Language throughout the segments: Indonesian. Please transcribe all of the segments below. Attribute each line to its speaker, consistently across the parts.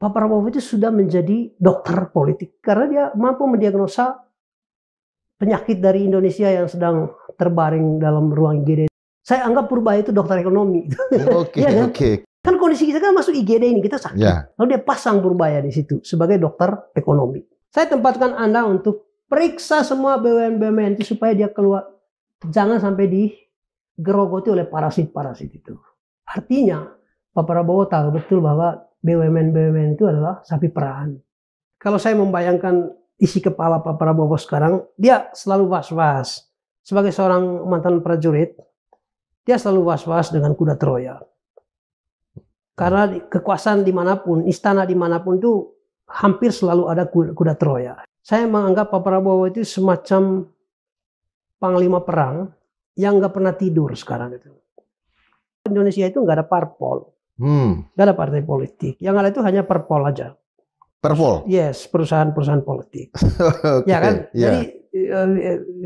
Speaker 1: Pak Prabowo itu sudah menjadi dokter politik karena dia mampu mendiagnosa penyakit dari Indonesia yang sedang terbaring dalam ruang IGD. Saya anggap Purbaya itu dokter ekonomi.
Speaker 2: Oke,
Speaker 1: Ya kan?
Speaker 2: oke.
Speaker 1: Kan kondisi kita kan masuk IGD ini, kita sakit.
Speaker 2: Ya.
Speaker 1: Lalu dia pasang Purbaya di situ sebagai dokter ekonomi. Saya tempatkan Anda untuk periksa semua BUMN itu supaya dia keluar. Jangan sampai digerogoti oleh parasit-parasit itu. Artinya Pak Prabowo tahu betul bahwa BUMN itu adalah sapi perahan. Kalau saya membayangkan isi kepala Pak Prabowo sekarang, dia selalu was-was. Sebagai seorang mantan prajurit, dia selalu was-was dengan kuda Troya. Karena kekuasaan dimanapun, istana dimanapun itu hampir selalu ada kuda Troya. Saya menganggap Pak Prabowo itu semacam panglima perang yang nggak pernah tidur sekarang itu. Indonesia itu nggak ada parpol. Nggak ada partai politik. Yang ada itu hanya perpol aja.
Speaker 2: Perpol?
Speaker 1: Yes, perusahaan-perusahaan politik.
Speaker 2: Okay,
Speaker 1: Ya kan?
Speaker 2: yeah.
Speaker 1: Jadi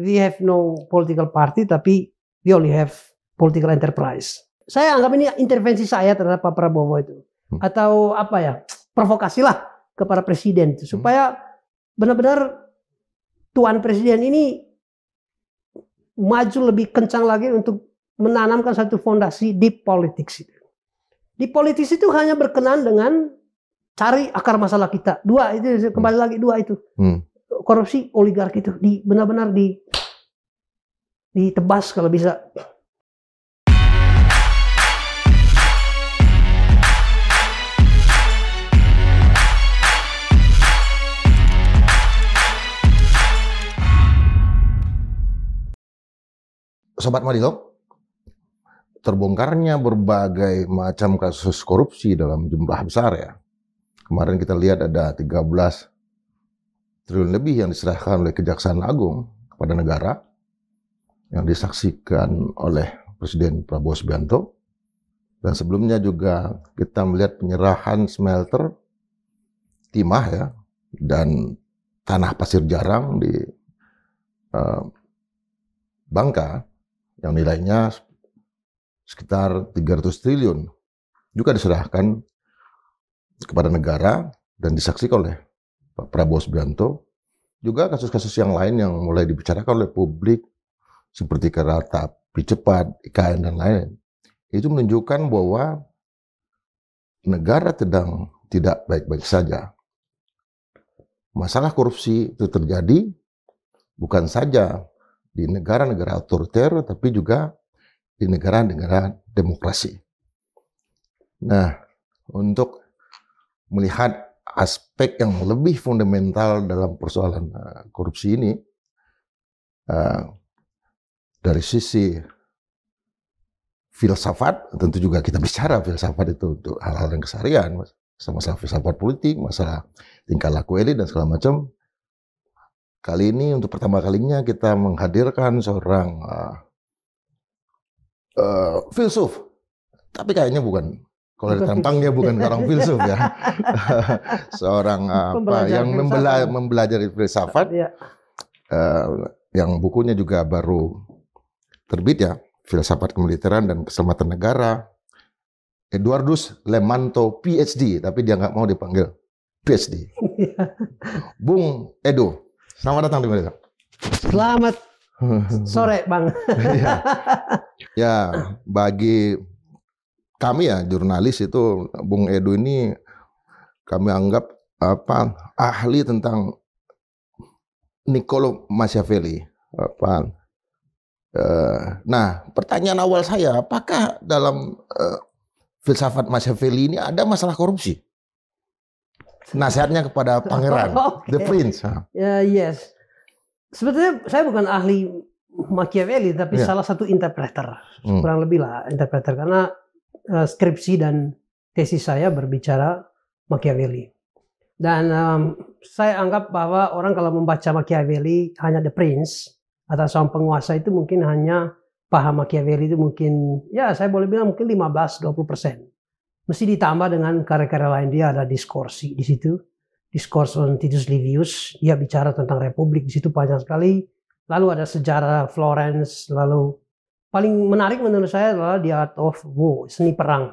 Speaker 1: we have no political party, tapi we only have political enterprise. Saya anggap ini intervensi saya terhadap Pak Prabowo itu. Atau apa ya, provokasi lah kepada presiden itu. Supaya benar-benar Tuan Presiden ini maju lebih kencang lagi untuk menanamkan satu fondasi di politik. Di politik itu hanya berkenan dengan cari akar masalah kita. Dua itu kembali lagi dua itu. Korupsi, oligarki itu benar-benar ditebas kalau bisa.
Speaker 2: Sobat Madilog, terbongkarnya berbagai macam kasus korupsi dalam jumlah besar ya. Kemarin kita lihat ada 13 triliun lebih yang diserahkan oleh Kejaksaan Agung kepada negara yang disaksikan oleh Presiden Prabowo Subianto. Dan sebelumnya juga kita melihat penyerahan smelter timah ya dan tanah pasir jarang di Bangka yang nilainya sekitar 300 triliun juga diserahkan kepada negara dan disaksikan oleh Pak Prabowo Subianto. Juga kasus-kasus yang lain yang mulai dibicarakan oleh publik seperti kereta api cepat, IKN dan lain-lain. Itu menunjukkan bahwa negara sedang tidak baik-baik saja. Masalah korupsi itu terjadi bukan saja di negara-negara otoriter, tapi juga di negara-negara demokrasi. Nah, untuk melihat aspek yang lebih fundamental dalam persoalan korupsi ini, dari sisi filsafat, tentu juga kita bicara filsafat itu untuk hal-hal yang keseharian, masalah filsafat politik, masalah tingkah laku elit dan segala macam. Kali ini untuk pertama kalinya kita menghadirkan seorang filsuf, tapi kayaknya bukan. Kalau dari tampangnya bukan seorang filsuf ya, seorang yang mempelajari filsafat, yang bukunya juga baru terbit ya, Filsafat Kemiliteran dan Keselamatan Negara, Eduardus Lemanto PhD, tapi dia nggak mau dipanggil PhD. Bung Edo. Selamat datang di Madilog.
Speaker 1: Selamat sore, Bang.
Speaker 2: Ya, bagi kami ya jurnalis itu Bung Edo ini kami anggap ahli tentang Niccolo Machiavelli. Nah, pertanyaan awal saya, apakah dalam filsafat Machiavelli ini ada masalah korupsi? Nasihatnya kepada pangeran, The Prince.
Speaker 1: Yes. Sebetulnya saya bukan ahli Machiavelli, tapi salah satu interpreter. Kurang lebih lah interpreter. Karena skripsi dan tesis saya berbicara Machiavelli. Dan saya anggap bahwa orang kalau membaca Machiavelli hanya The Prince, atau seorang penguasa itu mungkin hanya paham Machiavelli itu mungkin, ya saya boleh bilang mungkin 15-20%. Mesti ditambah dengan karya-karya lain. Dia ada Discorsi di situ, Discourse on Titus Livius, dia bicara tentang Republik di situ panjang sekali. Lalu ada sejarah Florence, lalu paling menarik menurut saya adalah The Art of War, seni perang.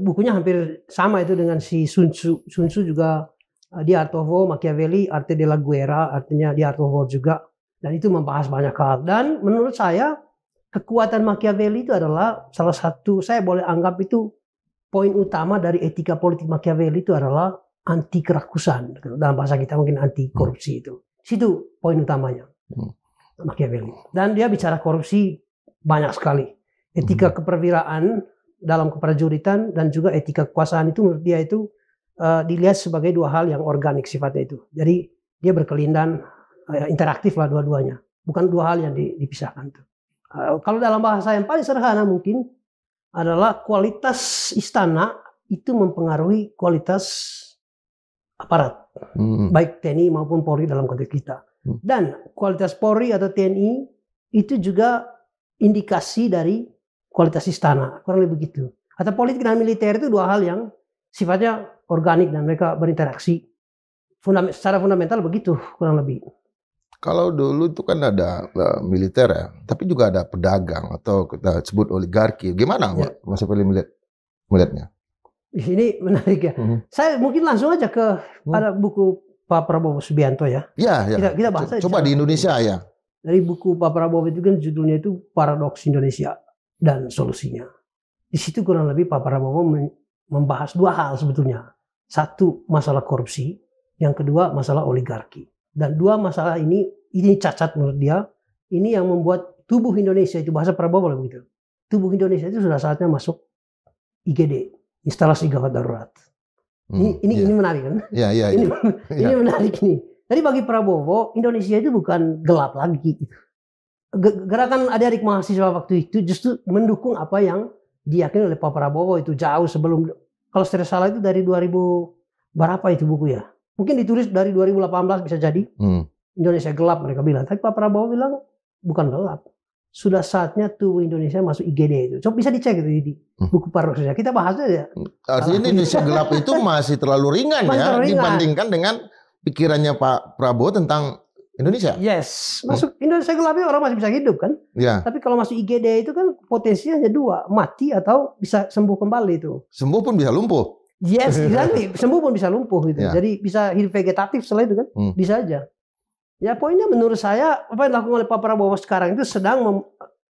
Speaker 1: Bukunya hampir sama itu dengan si Sun Tzu. Sun Tzu juga The Art of War, Machiavelli, Arte della Guerra, artinya The Art of War juga. Dan itu membahas banyak hal. Dan menurut saya kekuatan Machiavelli itu adalah salah satu, saya boleh anggap itu poin utama dari etika politik Machiavelli itu adalah anti kerakusan. Dalam bahasa kita mungkin anti korupsi itu. Situ poin utamanya Machiavelli. Dan dia bicara korupsi banyak sekali. Etika keperwiraan dalam keprajuritan dan juga etika kekuasaan itu menurut dia itu dilihat sebagai dua hal yang organik sifatnya itu. Jadi dia berkelindan, interaktif lah dua-duanya. Bukan dua hal yang dipisahkan. Kalau dalam bahasa yang paling sederhana mungkin adalah kualitas istana itu mempengaruhi kualitas aparat. Baik TNI maupun Polri dalam konteks kita. Dan kualitas Polri atau TNI itu juga indikasi dari kualitas istana, kurang lebih begitu. Atau politik dan militer itu dua hal yang sifatnya organik dan mereka berinteraksi. Secara fundamental begitu, kurang lebih.
Speaker 2: Kalau dulu itu kan ada militer ya, tapi juga ada pedagang atau kita sebut oligarki. Gimana Mas Feli melihatnya?
Speaker 1: Ini menarik ya. Saya mungkin langsung aja ke pada buku Pak Prabowo Subianto ya.
Speaker 2: Iya.
Speaker 1: Kita bahas aja.
Speaker 2: Coba di Indonesia ya.
Speaker 1: Dari buku Pak Prabowo itu kan judulnya itu Paradoks Indonesia dan Solusinya. Di situ kurang lebih Pak Prabowo membahas dua hal sebetulnya. Satu, masalah korupsi. Yang kedua, masalah oligarki. Dan dua masalah ini cacat menurut dia. Ini yang membuat tubuh Indonesia, itu bahasa Prabowo begitu. Tubuh Indonesia itu sudah saatnya masuk IGD, instalasi gawat darurat. Ini menarik kan?
Speaker 2: Iya.
Speaker 1: Ini menarik nih. Jadi bagi Prabowo, Indonesia itu bukan gelap lagi. Gerakan adik-adik mahasiswa waktu itu justru mendukung apa yang diyakini oleh Pak Prabowo itu jauh sebelum, kalau saya salah itu dari 2000 berapa itu buku ya? Mungkin ditulis dari 2018 bisa jadi. Indonesia gelap mereka bilang. Tapi Pak Prabowo bilang bukan gelap. Sudah saatnya tubuh Indonesia masuk IGD itu. Coba bisa dicek itu di buku Paradoks. Kita bahas aja.
Speaker 2: Artinya Indonesia gelap itu masih terlalu ringan dibandingkan dengan pikirannya Pak Prabowo tentang Indonesia.
Speaker 1: Yes, masuk Indonesia gelap itu orang masih bisa hidup kan.
Speaker 2: Ya.
Speaker 1: Tapi kalau masuk IGD itu kan potensinya hanya dua, mati atau bisa sembuh kembali itu.
Speaker 2: Sembuh pun bisa lumpuh.
Speaker 1: Yes, nanti sembuh pun bisa lumpuh gitu.
Speaker 2: Ya.
Speaker 1: Jadi bisa hidup vegetatif setelah itu kan, bisa aja. Ya poinnya menurut saya apa yang dilakukan oleh Pak Prabowo sekarang itu sedang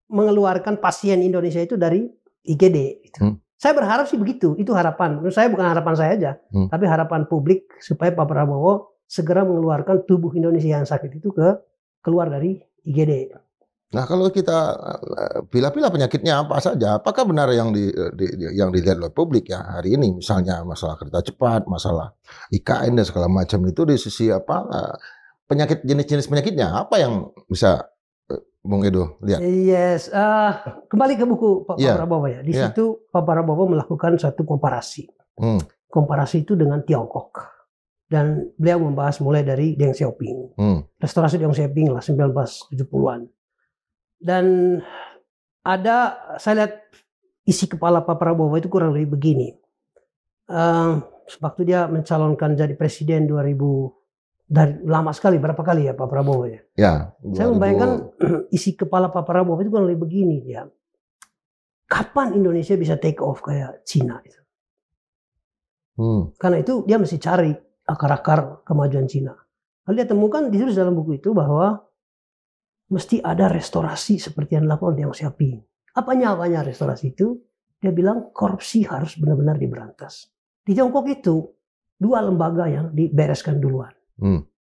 Speaker 1: mengeluarkan pasien Indonesia itu dari IGD. Gitu. Saya berharap sih begitu, itu harapan. Menurut saya bukan harapan saya aja, tapi harapan publik supaya Pak Prabowo segera mengeluarkan tubuh Indonesia yang sakit itu keluar dari IGD.
Speaker 2: Nah kalau kita pilih-pilih penyakitnya apa saja, apakah benar yang dilihat oleh publik ya hari ini, misalnya masalah kereta cepat, masalah IKN dan segala macam itu di sisi penyakit jenis-jenis penyakitnya apa yang bisa Bung Edo lihat?
Speaker 1: Yes, kembali ke buku Pak Prabowo ya. Di situ Pak Prabowo melakukan satu komparasi. Komparasi itu dengan Tiongkok. Dan beliau membahas mulai dari Deng Xiaoping. Restorasi Deng Xiaoping lah 1970-an. Dan saya lihat isi kepala Pak Prabowo itu kurang lebih begini. Waktu dia mencalonkan jadi presiden 2000, dari lama sekali, berapa kali ya Pak Prabowo ya?
Speaker 2: Ya.
Speaker 1: Saya membayangkan isi kepala Pak Prabowo itu kurang lebih begini ya. Kapan Indonesia bisa take off kayak Cina itu? Karena itu dia mesti cari akar-akar kemajuan Cina. Lalu dia temukan ditulis dalam buku itu bahwa mesti ada restorasi seperti yang dilakukan Deng Xiaoping. Apanya restorasi itu? Dia bilang korupsi harus benar-benar diberantas. Di Tiongkok itu dua lembaga yang dibereskan duluan.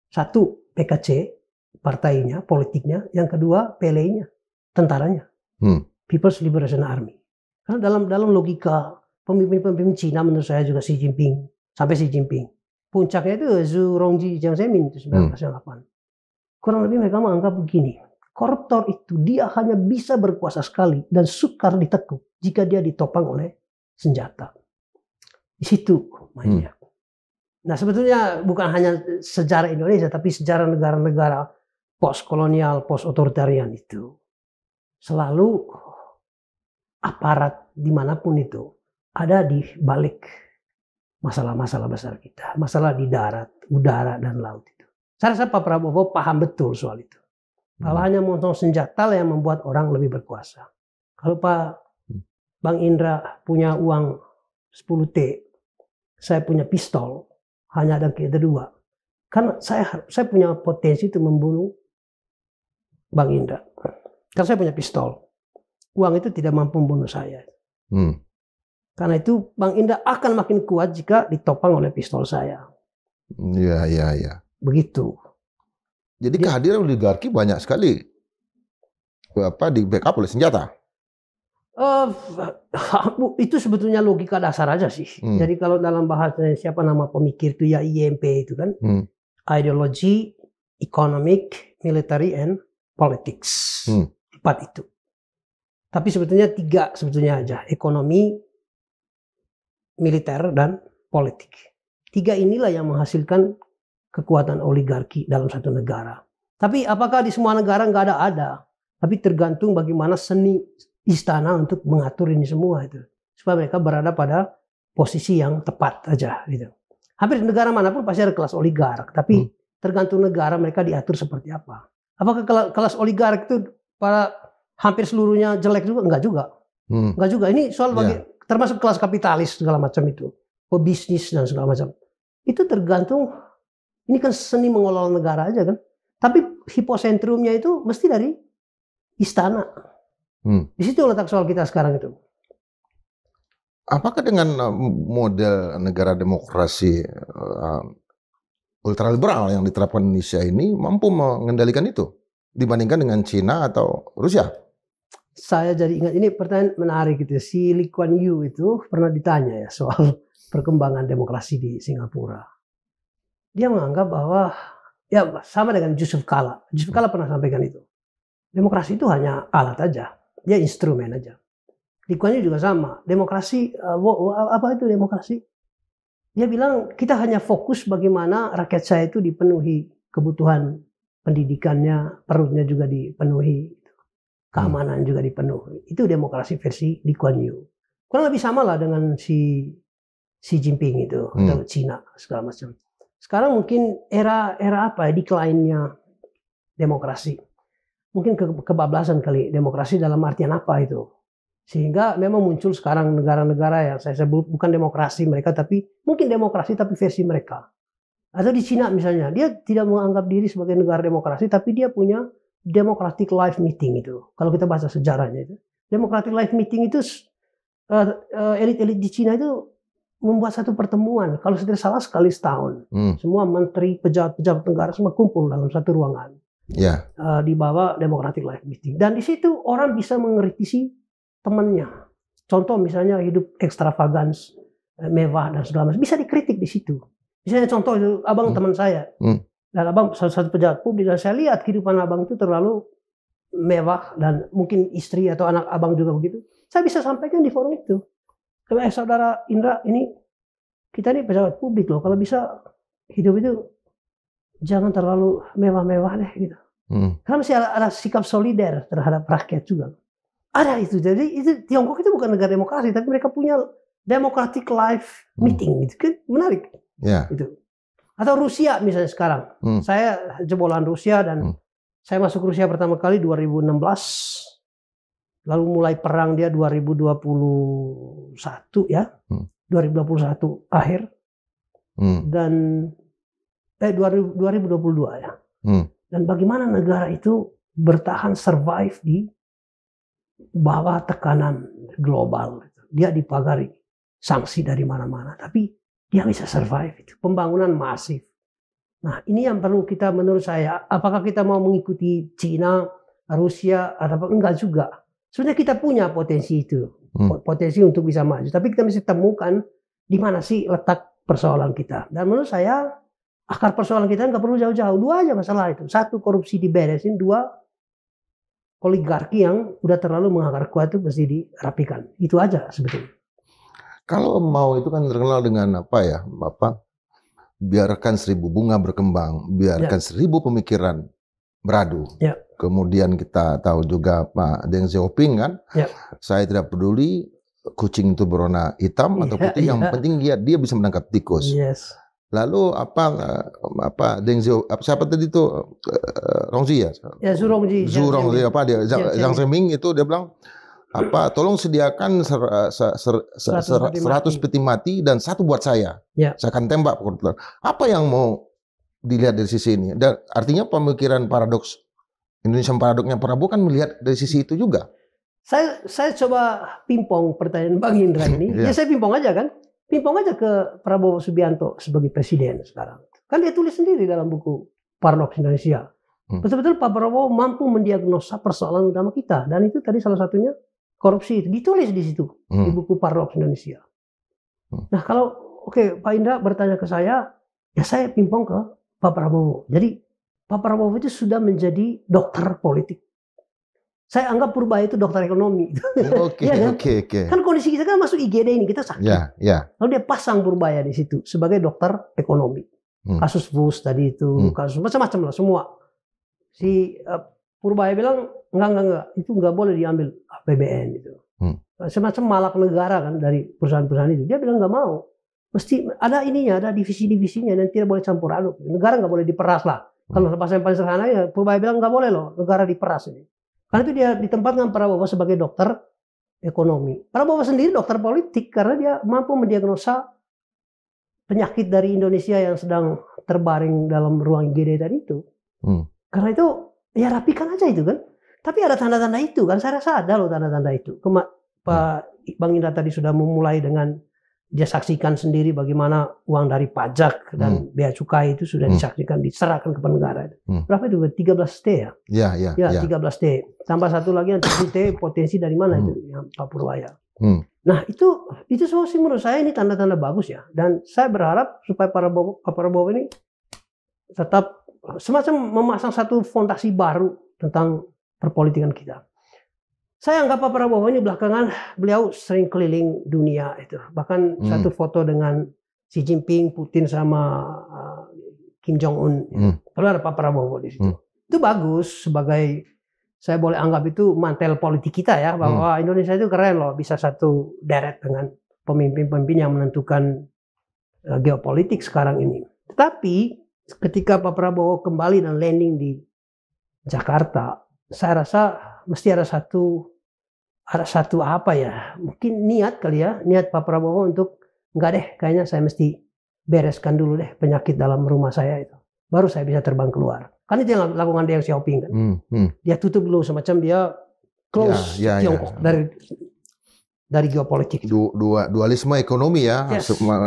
Speaker 1: Satu PKC, partainya, politiknya. Yang kedua PLA-nya, tentaranya. People's Liberation Army. Karena dalam logika pemimpin-pemimpin Cina menurut saya juga Xi Jinping. Sampai Xi Jinping. Puncaknya itu Zhu Rongji Jiang Zemin itu 1998. Kurang lebih mereka menganggap begini. Koruptor itu dia hanya bisa berkuasa sekali dan sukar ditekuk jika dia ditopang oleh senjata. Di situ mainnya. Nah sebetulnya bukan hanya sejarah Indonesia tapi sejarah negara-negara post-kolonial, post-otoritarian itu. Selalu aparat dimanapun itu ada di balik masalah-masalah besar kita. Masalah di darat, udara, dan laut itu. Saya rasa Pak Prabowo paham betul soal itu. Bahwa hanya memotong senjata yang membuat orang lebih berkuasa. Kalau Pak Bang Indra punya uang 10T, saya punya pistol, hanya ada kita dua. Karena saya punya potensi untuk membunuh Bang Indra. Karena saya punya pistol. Uang itu tidak mampu membunuh saya. Karena itu Bang Indra akan makin kuat jika ditopang oleh pistol saya.
Speaker 2: Iya.
Speaker 1: Begitu.
Speaker 2: Jadi kehadiran oligarki banyak sekali di backup oleh senjata.
Speaker 1: Itu sebetulnya logika dasar aja sih. Jadi kalau dalam bahasa siapa nama pemikir itu ya IMP itu kan, ideology, economic, military, and politics. 4 itu. Tapi sebetulnya 3 sebetulnya aja, ekonomi, militer, dan politik. 3 inilah yang menghasilkan kekuatan oligarki dalam satu negara. Tapi apakah di semua negara nggak ada? Tapi tergantung bagaimana seni istana untuk mengatur ini semua itu. Supaya mereka berada pada posisi yang tepat aja gitu. Hampir di negara manapun pasti ada kelas oligark. Tapi tergantung negara mereka diatur seperti apa. Apakah kelas oligark itu para hampir seluruhnya jelek juga? Enggak juga. Enggak juga. Ini soal termasuk kelas kapitalis segala macam itu. Pebisnis dan segala macam. Itu tergantung, ini kan seni mengelola negara aja kan. Tapi hiposentrumnya itu mesti dari istana. Di situ letak soal kita sekarang itu.
Speaker 2: Apakah dengan model negara demokrasi ultraliberal yang diterapkan Indonesia ini mampu mengendalikan itu dibandingkan dengan Cina atau Rusia?
Speaker 1: Saya jadi ingat, ini pertanyaan menarik gitu. Si Lee Kuan Yew itu pernah ditanya ya soal perkembangan demokrasi di Singapura. Dia menganggap bahwa ya sama dengan Yusuf Kala. Yusuf Kala pernah sampaikan itu. Demokrasi itu hanya alat aja, dia instrumen aja. Lee Kuan Yew juga sama. Demokrasi, apa itu demokrasi? Dia bilang kita hanya fokus bagaimana rakyat saya itu dipenuhi kebutuhan pendidikannya, perutnya juga dipenuhi, keamanan juga dipenuhi. Itu demokrasi versi Lee Kuan Yew. Kurang lebih sama lah dengan si Xi Jinping itu atau Cina segala macam. Sekarang mungkin era apa ya, decline-nya demokrasi. Mungkin kebablasan kali demokrasi dalam artian apa itu. Sehingga memang muncul sekarang negara-negara yang saya sebut bukan demokrasi mereka, tapi mungkin demokrasi tapi versi mereka. Atau di Cina misalnya, dia tidak menganggap diri sebagai negara demokrasi, tapi dia punya Democratic Life Meeting itu. Kalau kita baca sejarahnya itu. Democratic Life Meeting itu elit-elit di Cina itu membuat satu pertemuan. Kalau tidak salah sekali setahun. Semua menteri, pejabat-pejabat negara semua kumpul dalam satu ruangan. Di bawah Democratic Life Meeting. Dan di situ orang bisa mengkritisi temannya. Contoh misalnya hidup ekstravagans, mewah dan segala macam. Bisa dikritik di situ. Misalnya contoh itu, abang teman saya. Dan abang salah satu pejabat publik. Dan saya lihat kehidupan abang itu terlalu mewah. Dan mungkin istri atau anak abang juga begitu. Saya bisa sampaikan di forum itu. Saudara Indra, ini kita ini pejabat publik loh. Kalau bisa hidup itu jangan terlalu mewah-mewah deh gitu. Karena masih ada sikap solider terhadap rakyat juga. Ada itu. Jadi itu Tiongkok itu bukan negara demokrasi, tapi mereka punya Democratic Life Meeting gitu kan, menarik. Itu. Atau Rusia misalnya sekarang. Saya jebolan Rusia dan saya masuk Rusia pertama kali 2016. Lalu mulai perang dia 2021 ya. 2021 akhir. Dan 2022 ya. Dan bagaimana negara itu bertahan survive di bawah tekanan global. Dia dipagari sanksi dari mana-mana, tapi dia bisa survive itu. Pembangunan masif. Nah, ini yang perlu kita, menurut saya, apakah kita mau mengikuti Cina, Rusia atau enggak juga. Sebenarnya kita punya potensi itu. Potensi untuk bisa maju, tapi kita mesti temukan di mana sih letak persoalan kita. Dan menurut saya akar persoalan kita nggak perlu jauh-jauh. 2 aja masalah itu. 1, korupsi diberesin. 2, oligarki yang udah terlalu mengakar kuat itu mesti dirapikan. Itu aja sebetulnya.
Speaker 2: Kalau mau itu kan terkenal dengan biarkan 1000 bunga berkembang, biarkan 1000 pemikiran beradu. Kemudian kita tahu juga Pak Deng Xiaoping kan, saya tidak peduli kucing itu berwarna hitam atau putih, yang penting dia bisa menangkap tikus. Lalu Deng Xiaoping, siapa tadi itu Rongji ya?
Speaker 1: Zhu Rongji.
Speaker 2: Zhang Zemin itu dia bilang tolong sediakan 100 peti mati dan 1 buat saya.
Speaker 1: Ya.
Speaker 2: Saya akan tembak. Apa yang mau dilihat dari sisi ini? Dan artinya pemikiran paradoks Indonesian paradoksnya Prabowo kan melihat dari sisi itu juga.
Speaker 1: Saya coba pingpong pertanyaan Bang Indra ini. Ya saya pingpong aja kan. Pingpong aja ke Prabowo Subianto sebagai presiden sekarang. Kan dia tulis sendiri dalam buku Paradoks Indonesia. Betul-betul Pak Prabowo mampu mendiagnosa persoalan utama kita. Dan itu tadi salah satunya korupsi. Itu ditulis di situ. Di buku Paradoks Indonesia. Nah kalau Pak Indra bertanya ke saya, ya saya pingpong ke Pak Prabowo. Jadi Pak Prabowo itu sudah menjadi dokter politik. Saya anggap Purbaya itu dokter ekonomi.
Speaker 2: Oke.
Speaker 1: Kan kondisi kita kan masuk IGD ini, kita sakit. Lalu dia pasang Purbaya di situ sebagai dokter ekonomi. Kasus Bus tadi itu, kasus macam-macam lah semua. Si Purbaya bilang enggak, itu enggak boleh diambil APBN itu. Semacam malak negara kan dari perusahaan-perusahaan itu. Dia bilang enggak mau. Mesti ada ininya, ada divisi-divisinya dan tidak boleh campur aduk. Negara enggak boleh diperas lah. Kalau lepas yang paling sederhana ya Purbaya bilang enggak boleh loh negara diperas ini. Karena itu dia ditempatkan Prabowo sebagai dokter ekonomi. Prabowo sendiri dokter politik karena dia mampu mendiagnosa penyakit dari Indonesia yang sedang terbaring dalam ruang IGD tadi itu. Karena itu ya rapikan aja itu kan. Tapi ada tanda-tanda itu kan. Saya rasa ada loh tanda-tanda itu. Pak Bang Indra tadi sudah memulai dengan dia saksikan sendiri bagaimana uang dari pajak dan bea cukai itu sudah disaksikan, diserahkan kepada negara. Berapa itu? 13T ya? Ya, 13T. Tambah satu lagi yang 7T potensi dari mana itu? Yang Pak Purbaya. Nah itu semua sih menurut saya ini tanda-tanda bagus ya. Dan saya berharap supaya Pak Prabowo ini tetap semacam memasang satu fondasi baru tentang perpolitikan kita. Saya anggap Pak Prabowo ini belakangan beliau sering keliling dunia itu. Bahkan satu foto dengan Xi Jinping, Putin sama Kim Jong Un. Lalu ada Pak Prabowo di situ. Itu bagus sebagai saya boleh anggap itu mantel politik kita ya bahwa Indonesia itu keren loh bisa satu deret dengan pemimpin-pemimpin yang menentukan geopolitik sekarang ini. Tetapi ketika Pak Prabowo kembali dan landing di Jakarta, saya rasa mesti ada satu apa ya, mungkin niat kali ya, niat Pak Prabowo untuk enggak deh, kayaknya saya mesti bereskan dulu deh penyakit dalam rumah saya itu, baru saya bisa terbang keluar. Kan itu yang lakukan Deng Xiaoping kan, dia tutup dulu semacam dia close Tiongkok dari geopolitik.
Speaker 2: Dualisme ekonomi ya,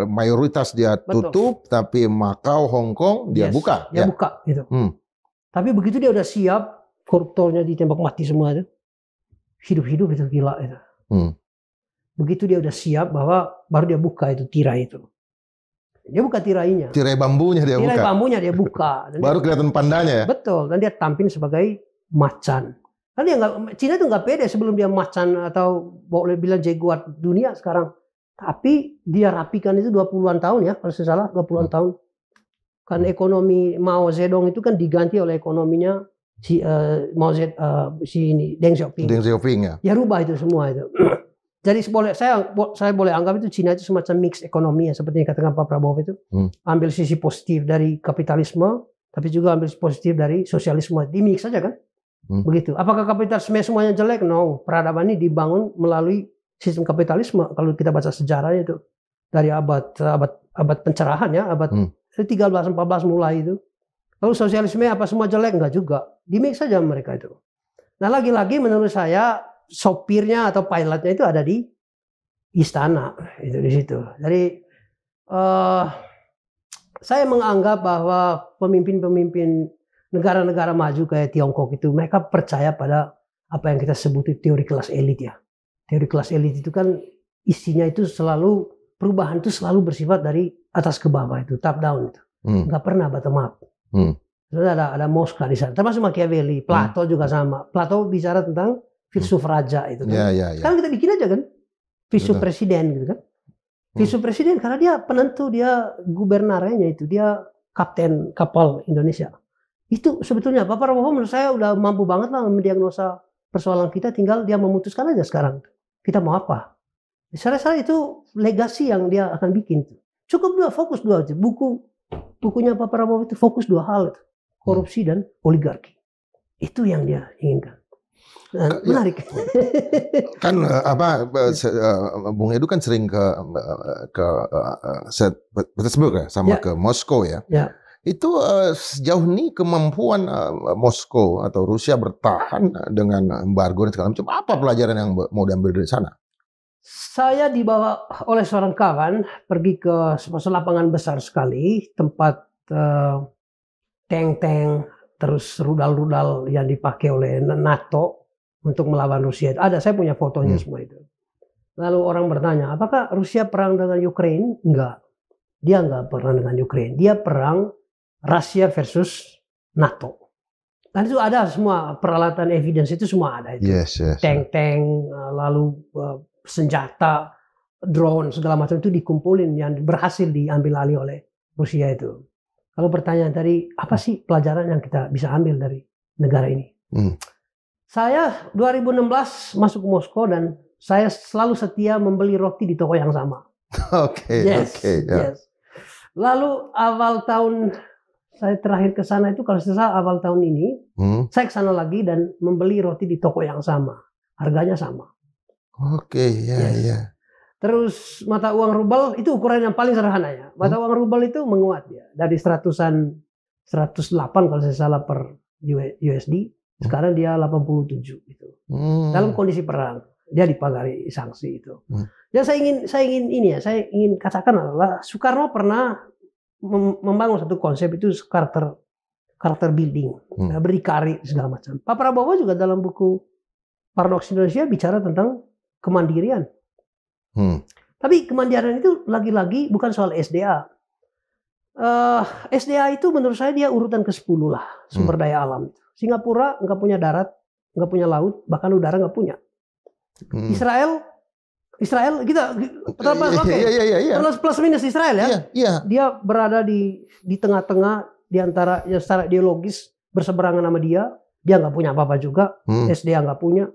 Speaker 2: mayoritas dia tutup, tapi Makau, Hong Kong dia buka.
Speaker 1: Dia buka gitu. Tapi begitu dia udah siap, koruptornya ditembak mati semua itu. Hidup-hidup itu gila itu. Begitu dia udah siap bahwa baru dia buka itu tirai itu. Dia buka tirainya.
Speaker 2: Tirai bambunya dia buka.
Speaker 1: Tirai bambunya dia buka. Dan
Speaker 2: baru kelihatan pandanya ya.
Speaker 1: Betul. Dan dia tampil sebagai macan. Kan dia Cina itu nggak pede sebelum dia macan atau boleh bilang jaguar dunia sekarang. Tapi dia rapikan itu 20-an tahun ya kalau saya salah 20-an tahun. Kan ekonomi Mao Zedong itu kan diganti oleh ekonominya si Deng Xiaoping.
Speaker 2: Deng Xiaoping ya.
Speaker 1: Ya rubah itu semua itu. Jadi saya boleh anggap itu Cina itu semacam mix ekonomi ya seperti yang katakan Pak Prabowo itu. Ambil sisi positif dari kapitalisme, tapi juga ambil sisi positif dari sosialisme. Di mix saja kan. Begitu. Apakah kapitalisme semuanya jelek? No. Peradaban ini dibangun melalui sistem kapitalisme. Kalau kita baca sejarahnya itu dari abad pencerahan ya, abad 13-14 mulai itu. Lalu sosialisme apa semua jelek? Enggak juga. Di mix saja mereka itu. Nah lagi-lagi menurut saya sopirnya atau pilotnya itu ada di istana itu di situ. Jadi saya menganggap bahwa pemimpin-pemimpin negara-negara maju kayak Tiongkok itu mereka percaya pada apa yang kita sebut teori kelas elit ya. Teori kelas elit itu kan isinya itu selalu perubahan itu selalu bersifat dari atas ke bawah itu top down itu. Nggak pernah bottom up. Ada Mosca di sana, termasuk Machiavelli, Plato juga sama. Plato bicara tentang filsuf raja itu kan. Sekarang kita bikin aja kan, filsuf presiden gitu kan. Filsuf presiden karena dia penentu, dia gubernarnya itu, dia kapten kapal Indonesia. Itu sebetulnya Pak Prabowo menurut saya udah mampu banget lah mendiagnosa persoalan kita, tinggal dia memutuskan aja sekarang kita mau apa. Saya rasa itu legasi yang dia akan bikin. Cukup fokus dua aja. Bukunya Pak Prabowo itu fokus dua hal, korupsi dan oligarki. Itu yang dia inginkan. Menarik.
Speaker 2: Kan Bung Edu kan sering ke Saint Petersburg ya, sama ke Moskow ya. Itu sejauh ini kemampuan Moskow atau Rusia bertahan dengan embargo dan segala macam, apa pelajaran yang mau diambil dari sana?
Speaker 1: Saya dibawa oleh seorang kawan pergi ke suatu lapangan besar sekali, tempat tank-tank, terus rudal-rudal yang dipakai oleh NATO untuk melawan Rusia. Ada, saya punya fotonya semua itu. Lalu orang bertanya, apakah Rusia perang dengan Ukraina? Enggak. Dia enggak perang dengan Ukraina. Dia perang Rusia versus NATO. Dan itu ada semua peralatan evidence itu semua ada itu. Tank-tank, lalu senjata, drone, segala macam itu dikumpulin yang berhasil diambil alih oleh Rusia itu. Kalau pertanyaan tadi, apa sih pelajaran yang kita bisa ambil dari negara ini? Saya 2016 masuk ke Moskow dan saya selalu setia membeli roti di toko yang sama. Yes. Lalu awal tahun saya terakhir ke sana itu, kalau saya salah awal tahun ini, saya ke sana lagi dan membeli roti di toko yang sama. Harganya sama. Terus mata uang rubel itu ukuran yang paling sederhana ya. Mata uang rubel itu menguat ya. Dari 108 kalau saya salah per USD. Sekarang dia 87 gitu. Dalam kondisi perang. Dia dipagari sanksi itu. Yang saya ingin katakan adalah Soekarno pernah membangun satu konsep itu karakter building. Berdikari segala macam. Pak Prabowo juga dalam buku Paradoks Indonesia bicara tentang kemandirian. Tapi kemandirian itu lagi-lagi bukan soal SDA. SDA itu menurut saya dia urutan ke-10 lah sumber daya alam. Singapura nggak punya darat, nggak punya laut, bahkan udara nggak punya. Israel kita plus minus Israel ya. Dia berada di tengah-tengah di antara yang secara ideologis berseberangan sama dia nggak punya apa-apa juga, SDA nggak punya.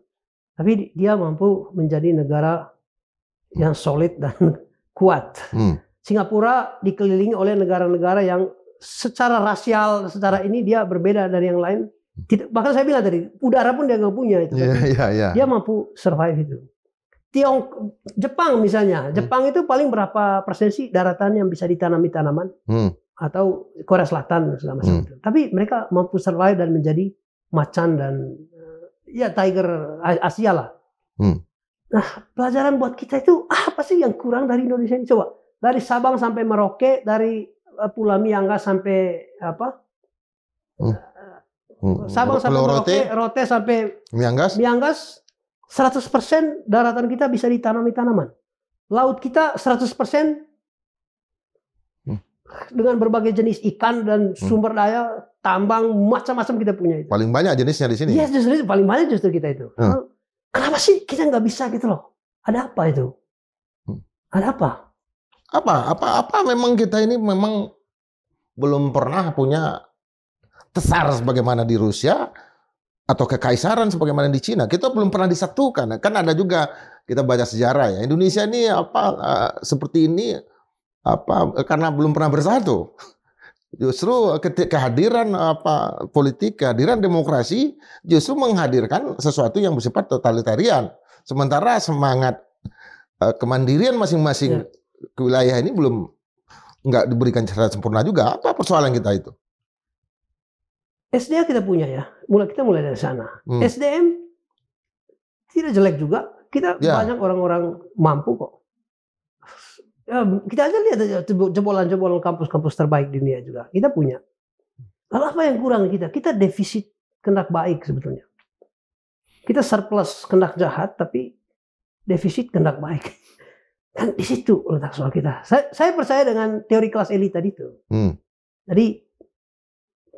Speaker 1: Tapi dia mampu menjadi negara yang solid dan kuat. Singapura dikelilingi oleh negara-negara yang secara rasial, secara ini dia berbeda dari yang lain. Bahkan saya bilang tadi, udara pun dia nggak punya itu. Dia mampu survive itu. Jepang misalnya, Jepang itu paling berapa persen sih daratan yang bisa ditanami tanaman? Atau Korea Selatan segala macam itu. Tapi mereka mampu survive dan menjadi macan dan ya tiger Asia lah. Nah, pelajaran buat kita itu apa sih yang kurang dari Indonesia ini? Coba dari Sabang sampai Merauke, dari Pulau Miangas sampai apa? Sabang sampai Merauke, Rote sampai Miangas, 100% daratan kita bisa ditanami tanaman. Laut kita 100% dengan berbagai jenis ikan dan sumber daya, tambang, macam-macam kita punya itu.
Speaker 2: Paling banyak jenisnya di sini.
Speaker 1: Yes, justru paling banyak justru kita itu. Kenapa sih kita nggak bisa gitu loh? Ada apa itu? Ada apa?
Speaker 2: Apa memang kita ini memang belum pernah punya tesar sebagaimana di Rusia atau kekaisaran sebagaimana di Cina. Kita belum pernah disatukan. Kan ada juga kita baca sejarah ya. Indonesia ini seperti ini karena belum pernah bersatu. Justru kehadiran politik, kehadiran demokrasi justru menghadirkan sesuatu yang bersifat totalitarian. Sementara semangat kemandirian masing-masing wilayah ini belum nggak diberikan secara sempurna juga. Apa persoalan kita itu?
Speaker 1: SDA kita punya ya. Kita mulai dari sana. SDM tidak jelek juga. Kita banyak orang-orang mampu kok. Ya, kita aja lihat aja jebolan-jebolan kampus-kampus terbaik di dunia juga. Kita punya. Lalu apa yang kurang kita? Kita defisit kehendak baik sebetulnya. Kita surplus kehendak jahat, tapi defisit kehendak baik. Kan di situ letak soal kita. Saya percaya dengan teori kelas elit tadi itu. Jadi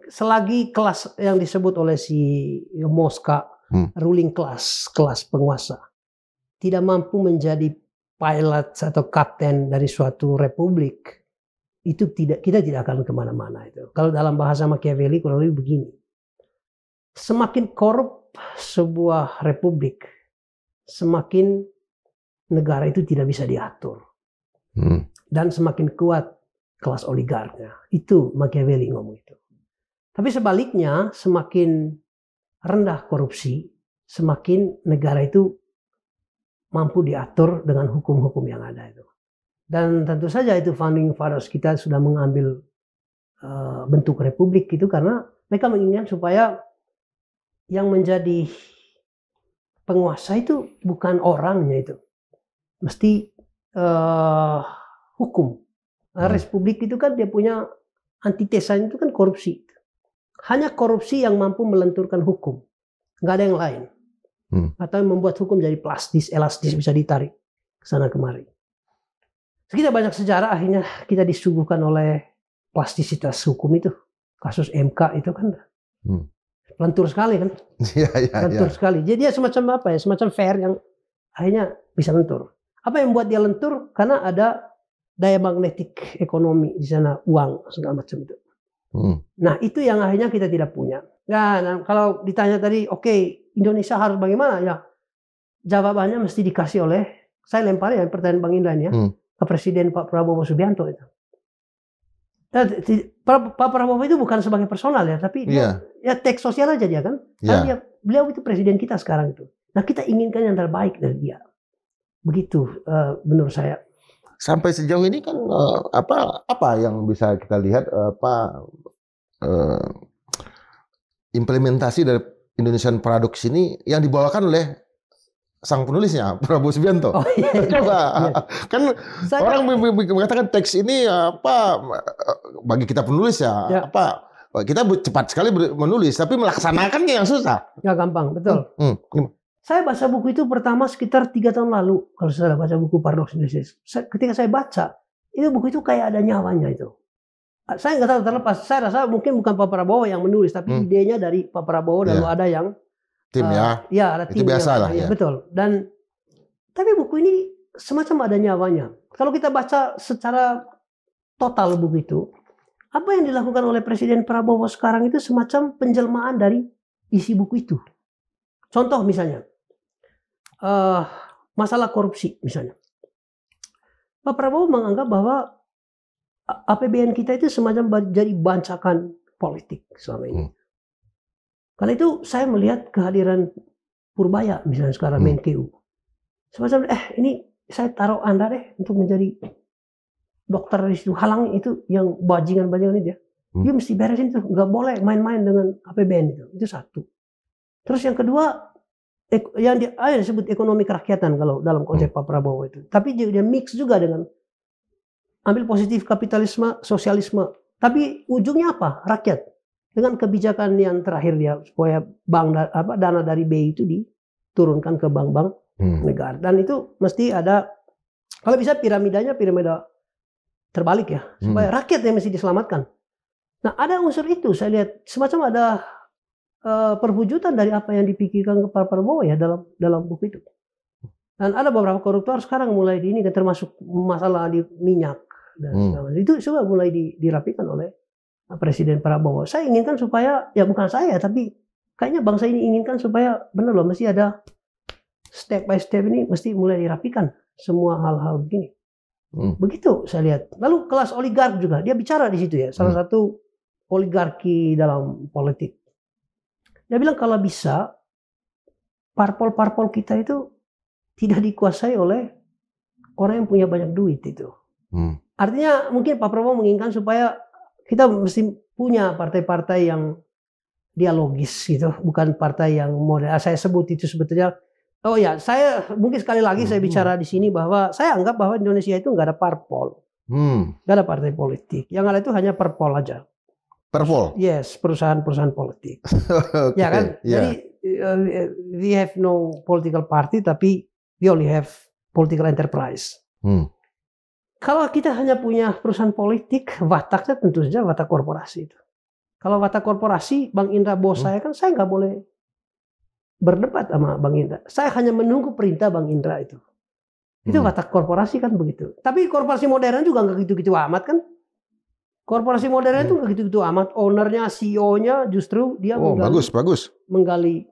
Speaker 1: selagi kelas yang disebut oleh si Mosca, ruling class, kelas penguasa, tidak mampu menjadi pilot atau kapten dari suatu republik, itu kita tidak akan kemana-mana itu. Kalau dalam bahasa Machiavelli kurang lebih begini, semakin korup sebuah republik, semakin negara itu tidak bisa diatur, dan semakin kuat kelas oligarknya. Itu Machiavelli ngomong itu. Tapi sebaliknya, semakin rendah korupsi, semakin negara itu mampu diatur dengan hukum-hukum yang ada itu. Dan tentu saja itu founding fathers kita sudah mengambil bentuk republik itu karena mereka menginginkan supaya yang menjadi penguasa itu bukan orangnya itu, mesti hukum. Republik itu kan dia punya antitesanya itu kan korupsi. Hanya korupsi yang mampu melenturkan hukum, nggak ada yang lain. Atau yang membuat hukum jadi plastis, elastis, bisa ditarik ke sana kemari. Kita banyak sejarah akhirnya kita disuguhkan oleh plastisitas hukum itu. Kasus MK itu kan lentur sekali kan. Lentur sekali. Jadi dia semacam apa ya? Semacam fair yang akhirnya bisa lentur. Apa yang membuat dia lentur? Karena ada daya magnetik ekonomi di sana, uang segala macam itu. Nah itu yang akhirnya kita tidak punya. Nah kalau ditanya tadi, oke, Indonesia harus bagaimana? Ya jawabannya mesti dikasih oleh, saya lempar ya pertanyaan Bang Indra ya, ke Presiden Pak Prabowo Subianto itu. Nah, Pak Prabowo itu bukan sebagai personal ya, tapi dia ya teks sosial aja dia kan. Karena beliau itu presiden kita sekarang itu. Nah kita inginkan yang terbaik dari dia. Begitu menurut saya.
Speaker 2: Sampai sejauh ini kan apa yang bisa kita lihat implementasi dari Indonesian Paradox ini yang dibawakan oleh sang penulisnya Prabowo Subianto.
Speaker 1: Oh, iya.
Speaker 2: Coba kan orang mengatakan teks ini bagi kita penulis apa kita cepat sekali menulis tapi melaksanakannya yang susah.
Speaker 1: Ya gampang, betul. Saya baca buku itu pertama sekitar 3 tahun lalu kalau saya baca buku Paradox Indonesia. Ketika saya baca itu buku itu kayak ada nyawanya itu. Saya nggak tahu terlepas. Saya rasa mungkin bukan Pak Prabowo yang menulis tapi idenya dari Pak Prabowo lalu ada yang
Speaker 2: tim
Speaker 1: ya ada tim.
Speaker 2: Itu biasa lah
Speaker 1: ya. Betul. Dan tapi buku ini semacam ada nyawanya. Kalau kita baca secara total buku itu, apa yang dilakukan oleh Presiden Prabowo sekarang itu semacam penjelmaan dari isi buku itu. Contoh misalnya, masalah korupsi misalnya. Pak Prabowo menganggap bahwa APBN kita itu semacam jadi bancakan politik selama ini. Karena itu saya melihat kehadiran Purbaya misalnya sekarang Menkeu. Semacam ini saya taruh Anda deh untuk menjadi dokter di situ, halang itu yang bajingan-bajingan itu ya. Dia mesti beresin itu, nggak boleh main-main dengan APBN itu satu. Terus yang kedua yang disebut ekonomi kerakyatan kalau dalam konsep Pak Prabowo itu. Tapi dia mix juga dengan ambil positif kapitalisme, sosialisme. Tapi ujungnya apa? Rakyat. Dengan kebijakan yang terakhir dia supaya dana dari BI itu diturunkan ke bank-bank negara. Dan itu mesti ada, kalau bisa piramida terbalik ya, supaya rakyat yang mesti diselamatkan. Nah ada unsur itu saya lihat semacam ada perwujudan dari apa yang dipikirkan Pak Prabowo ya dalam buku itu. Dan ada beberapa koruptor sekarang mulai termasuk masalah di minyak dan segala itu sudah mulai dirapikan oleh Presiden Prabowo. Saya inginkan supaya, ya bukan saya, tapi kayaknya bangsa ini inginkan supaya benar loh, mesti ada step by step ini, mesti mulai dirapikan semua hal-hal begini. Begitu saya lihat. Lalu kelas oligark juga, dia bicara di situ ya, salah satu oligarki dalam politik. Dia bilang kalau bisa, parpol-parpol kita itu tidak dikuasai oleh orang yang punya banyak duit itu. Artinya mungkin Pak Prabowo menginginkan supaya kita mesti punya partai-partai yang dialogis gitu, bukan partai yang model. Saya sebut itu sebetulnya, saya mungkin sekali lagi saya bicara di sini bahwa saya anggap bahwa Indonesia itu nggak ada parpol, nggak ada partai politik. Yang ada itu hanya parpol aja.
Speaker 2: Parpol?
Speaker 1: Yes, perusahaan-perusahaan politik. Ya kan? Jadi we have no political party, tapi we only have political enterprise. Kalau kita hanya punya perusahaan politik, wataknya tentu saja watak korporasi itu. Kalau watak korporasi, Bang Indra bos saya kan saya nggak boleh berdebat sama Bang Indra. Saya hanya menunggu perintah Bang Indra itu. Itu watak korporasi kan begitu. Tapi korporasi modern juga nggak gitu-gitu amat kan. Korporasi modern itu nggak gitu-gitu amat. Ownernya, CEO-nya justru dia menggali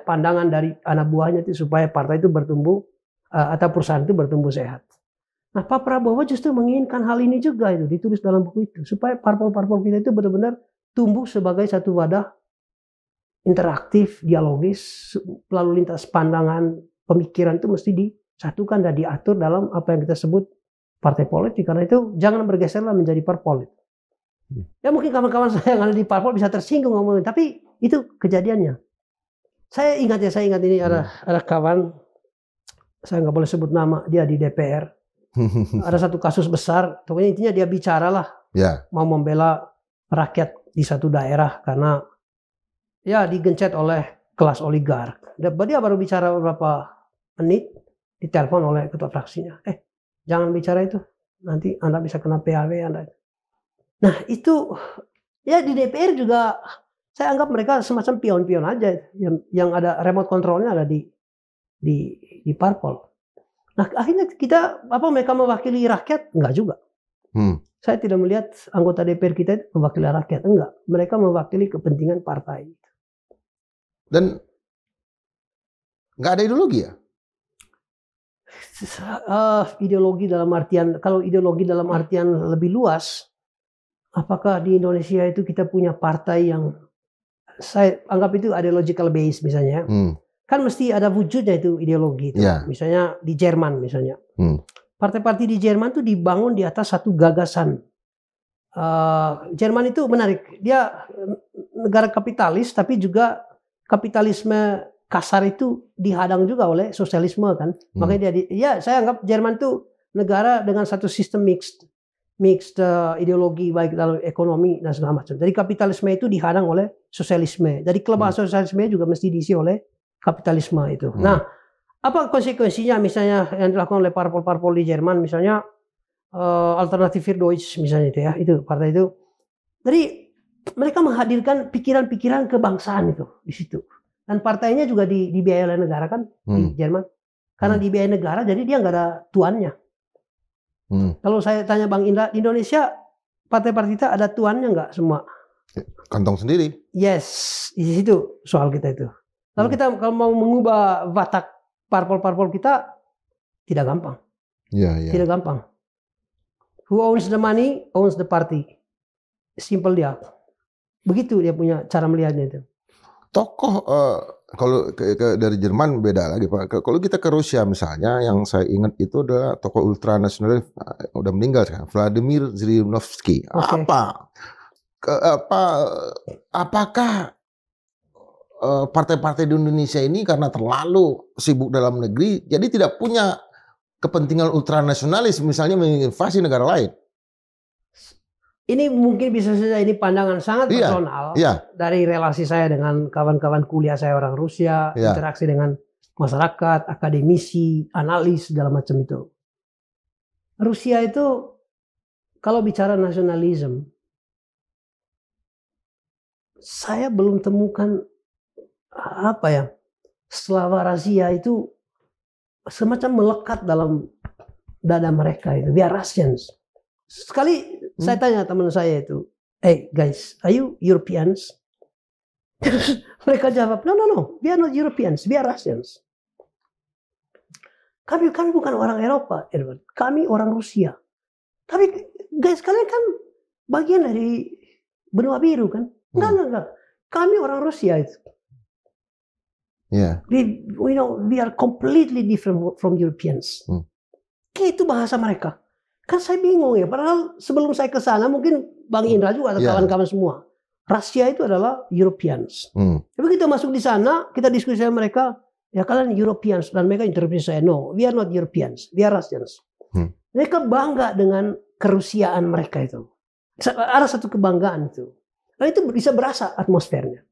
Speaker 1: pandangan dari anak buahnya itu supaya partai itu bertumbuh atau perusahaan itu bertumbuh sehat. Nah, Pak Prabowo justru menginginkan hal ini juga itu ditulis dalam buku itu supaya parpol-parpol kita itu benar-benar tumbuh sebagai satu wadah interaktif, dialogis, lalu lintas pandangan, pemikiran itu mesti disatukan dan diatur dalam apa yang kita sebut partai politik. Karena itu jangan bergeserlah menjadi parpol. Ya mungkin kawan-kawan saya yang ada di parpol bisa tersinggung ngomongin, tapi itu kejadiannya. Saya ingat ini ada kawan, saya nggak boleh sebut nama, dia di DPR. Ada satu kasus besar, pokoknya intinya dia bicara lah, mau membela rakyat di satu daerah karena ya digencet oleh kelas oligark. Dia baru bicara beberapa menit, ditelepon oleh ketua fraksinya. Jangan bicara itu, nanti Anda bisa kena PHW Anda. Nah itu, ya di DPR juga, saya anggap mereka semacam pion-pion aja, yang ada remote controlnya ada di parpol. Nah akhirnya mereka mewakili rakyat? Enggak juga. Saya tidak melihat anggota DPR kita itu mewakili rakyat, enggak. Mereka mewakili kepentingan partai.
Speaker 2: Dan nggak ada ideologi ya?
Speaker 1: Ideologi dalam artian, kalau ideologi dalam artian lebih luas, apakah di Indonesia itu kita punya partai yang saya anggap itu ideological base misalnya, kan mesti ada wujudnya itu ideologi itu. Misalnya di Jerman misalnya, partai-partai di Jerman itu dibangun di atas satu gagasan. Jerman itu menarik, dia negara kapitalis tapi juga kapitalisme kasar itu dihadang juga oleh sosialisme kan. Makanya saya anggap Jerman itu negara dengan satu sistem mixed ideologi baik dalam ekonomi dan segala macam. Jadi kapitalisme itu dihadang oleh sosialisme. Jadi kelemahan sosialisme juga mesti diisi oleh kapitalisme itu. Nah, apa konsekuensinya misalnya yang dilakukan oleh parpol-parpol di Jerman, misalnya Alternative für Deutsch misalnya itu ya, itu partai itu. Jadi mereka menghadirkan pikiran-pikiran kebangsaan itu di situ. Dan partainya juga dibiayai oleh negara kan di Jerman. Karena dibiayai negara, jadi dia nggak ada tuannya. Kalau saya tanya Bang Indra, di Indonesia partai-partai kita ada tuannya nggak semua?
Speaker 2: Kantong sendiri.
Speaker 1: Yes, di situ soal kita itu. Lalu kita kalau mau mengubah watak parpol-parpol kita tidak gampang. Tidak gampang. Who owns the money owns the party. Simple dia. Begitu dia punya cara melihatnya itu.
Speaker 2: Tokoh kalau dari Jerman beda lagi Pak. Kalau kita ke Rusia misalnya, yang saya ingat itu adalah tokoh ultranasionalis udah meninggal sekarang, Vladimir Zhirinovsky. Apakah partai-partai di Indonesia ini karena terlalu sibuk dalam negeri, jadi tidak punya kepentingan ultranasionalis, misalnya menginvasi negara lain?
Speaker 1: Ini mungkin bisa saja ini pandangan sangat personal dari relasi saya dengan kawan-kawan kuliah saya orang Rusia, interaksi dengan masyarakat, akademisi, analis, segala macam itu. Rusia itu kalau bicara nasionalisme, saya belum temukan Slava-Rasia itu semacam melekat dalam dada mereka itu. They are Russians. Sekali saya tanya teman saya itu, hey guys, are you Europeans? Mereka jawab, no, we are not Europeans, we are Russians. Kami bukan orang Eropa, Edward. Kami orang Rusia. Tapi guys, kalian kan bagian dari benua biru kan? Enggak. Kami orang Rusia itu. We are completely different from Europeans. Itu bahasa mereka. Kan saya bingung ya, padahal sebelum saya ke sana mungkin Bang Indra juga atau kawan-kawan semua. Rusia itu adalah Europeans. Tapi kita masuk di sana, kita diskusi sama mereka, ya kalian Europeans, dan mereka interpretasi saya, no, we are not Europeans, we are Russians. Mereka bangga dengan kerusiaan mereka itu. Ada satu kebanggaan itu. Dan itu bisa berasa atmosfernya.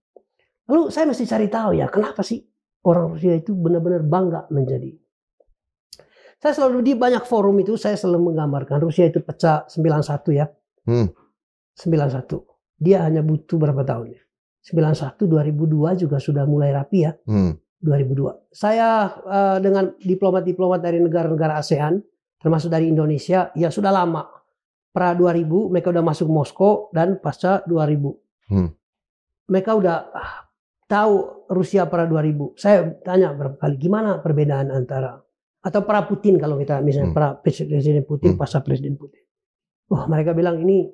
Speaker 1: Lalu saya mesti cari tahu ya, kenapa sih orang Rusia itu benar-benar bangga menjadi. Saya selalu di banyak forum itu, saya selalu menggambarkan Rusia itu pecah 91 ya. 91. Dia hanya butuh berapa tahun ya? 91, 2002 juga sudah mulai rapi ya. 2002. Saya dengan diplomat-diplomat dari negara-negara ASEAN, termasuk dari Indonesia, ya sudah lama. Pra 2000 mereka udah masuk Moskow dan pasca 2000. Mereka udah tahu Rusia pra 2000. Saya tanya berapa kali, gimana perbedaan antara atau pra Putin kalau kita misalnya pra Presiden Putin, pasca Presiden Putin. Mereka bilang ini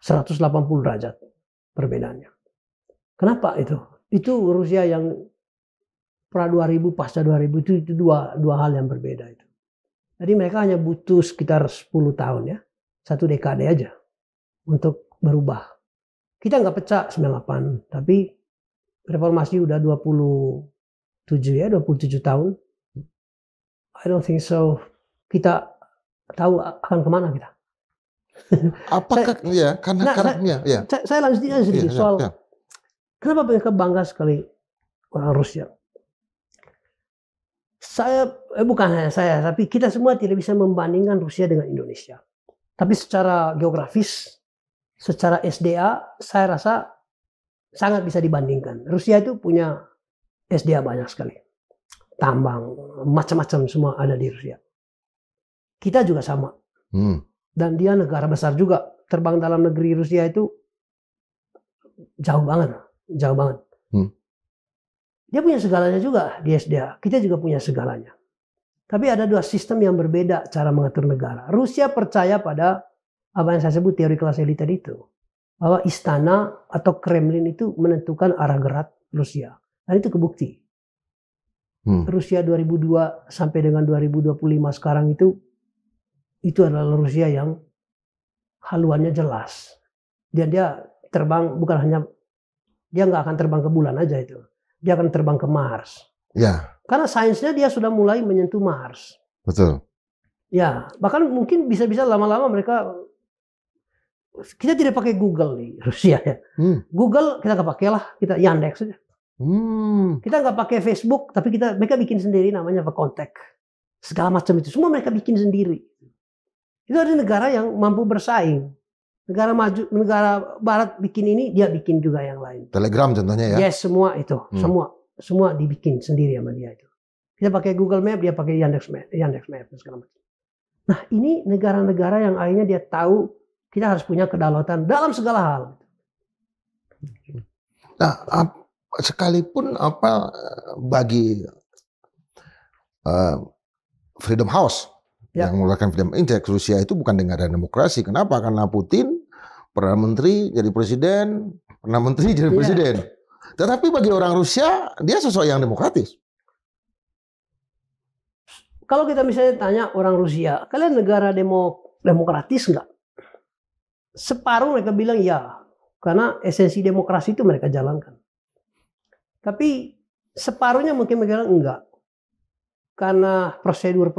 Speaker 1: 180 derajat perbedaannya. Kenapa itu? Itu Rusia yang pra 2000 pasca 2000 itu dua hal yang berbeda itu. Jadi mereka hanya butuh sekitar 10 tahun ya, 1 dekade aja untuk berubah. Kita nggak pecah 98, tapi reformasi udah 27 tahun. I don't think so. Kita tahu akan kemana kita.
Speaker 2: Apakah
Speaker 1: Saya lanjut sedikit soal kenapa mereka bangga sekali orang Rusia. Bukan hanya saya, tapi kita semua tidak bisa membandingkan Rusia dengan Indonesia. Tapi secara geografis, secara SDA, saya rasa sangat bisa dibandingkan. Rusia itu punya SDA banyak sekali. Tambang, macam-macam semua ada di Rusia. Kita juga sama. Dan dia negara besar juga. Terbang dalam negeri Rusia itu jauh banget. Dia punya segalanya juga di SDA. Kita juga punya segalanya. Tapi ada dua sistem yang berbeda cara mengatur negara. Rusia percaya pada apa yang saya sebut teori kelas elit tadi itu. Bahwa istana atau Kremlin itu menentukan arah gerak Rusia. Dan itu kebukti. Rusia 2002 sampai dengan 2025 sekarang itu adalah Rusia yang haluannya jelas. Dia terbang bukan hanya, dia nggak akan terbang ke bulan aja itu. Dia akan terbang ke Mars.
Speaker 2: Ya.
Speaker 1: Karena sainsnya dia sudah mulai menyentuh Mars.
Speaker 2: Betul.
Speaker 1: Ya, bahkan mungkin bisa-bisa lama-lama mereka, kita tidak pakai Google di Rusia ya. Google kita nggak pakai lah, kita Yandex saja. Kita nggak pakai Facebook, tapi mereka bikin sendiri namanya kontak. Segala macam itu, semua mereka bikin sendiri. Itu ada negara yang mampu bersaing. Negara maju, negara Barat bikin ini, dia bikin juga yang lain.
Speaker 2: Telegram contohnya ya?
Speaker 1: Yes, semua itu, semua dibikin sendiri sama dia itu. Kita pakai Google Map, dia pakai Yandex Map segala macam. Nah, ini negara-negara yang akhirnya dia tahu kita harus punya kedaulatan dalam segala hal.
Speaker 2: Nah, sekalipun bagi Freedom House yang mengeluarkan Freedom Index, Rusia itu bukan negara demokrasi. Kenapa? Karena Putin perdana menteri jadi presiden, perdana menteri jadi presiden. Tetapi bagi orang Rusia, dia sosok yang demokratis.
Speaker 1: Kalau kita misalnya tanya orang Rusia, kalian negara demokratis nggak? Separuh mereka bilang ya, karena esensi demokrasi itu mereka jalankan. Tapi separuhnya mungkin mereka bilang enggak. Karena prosedur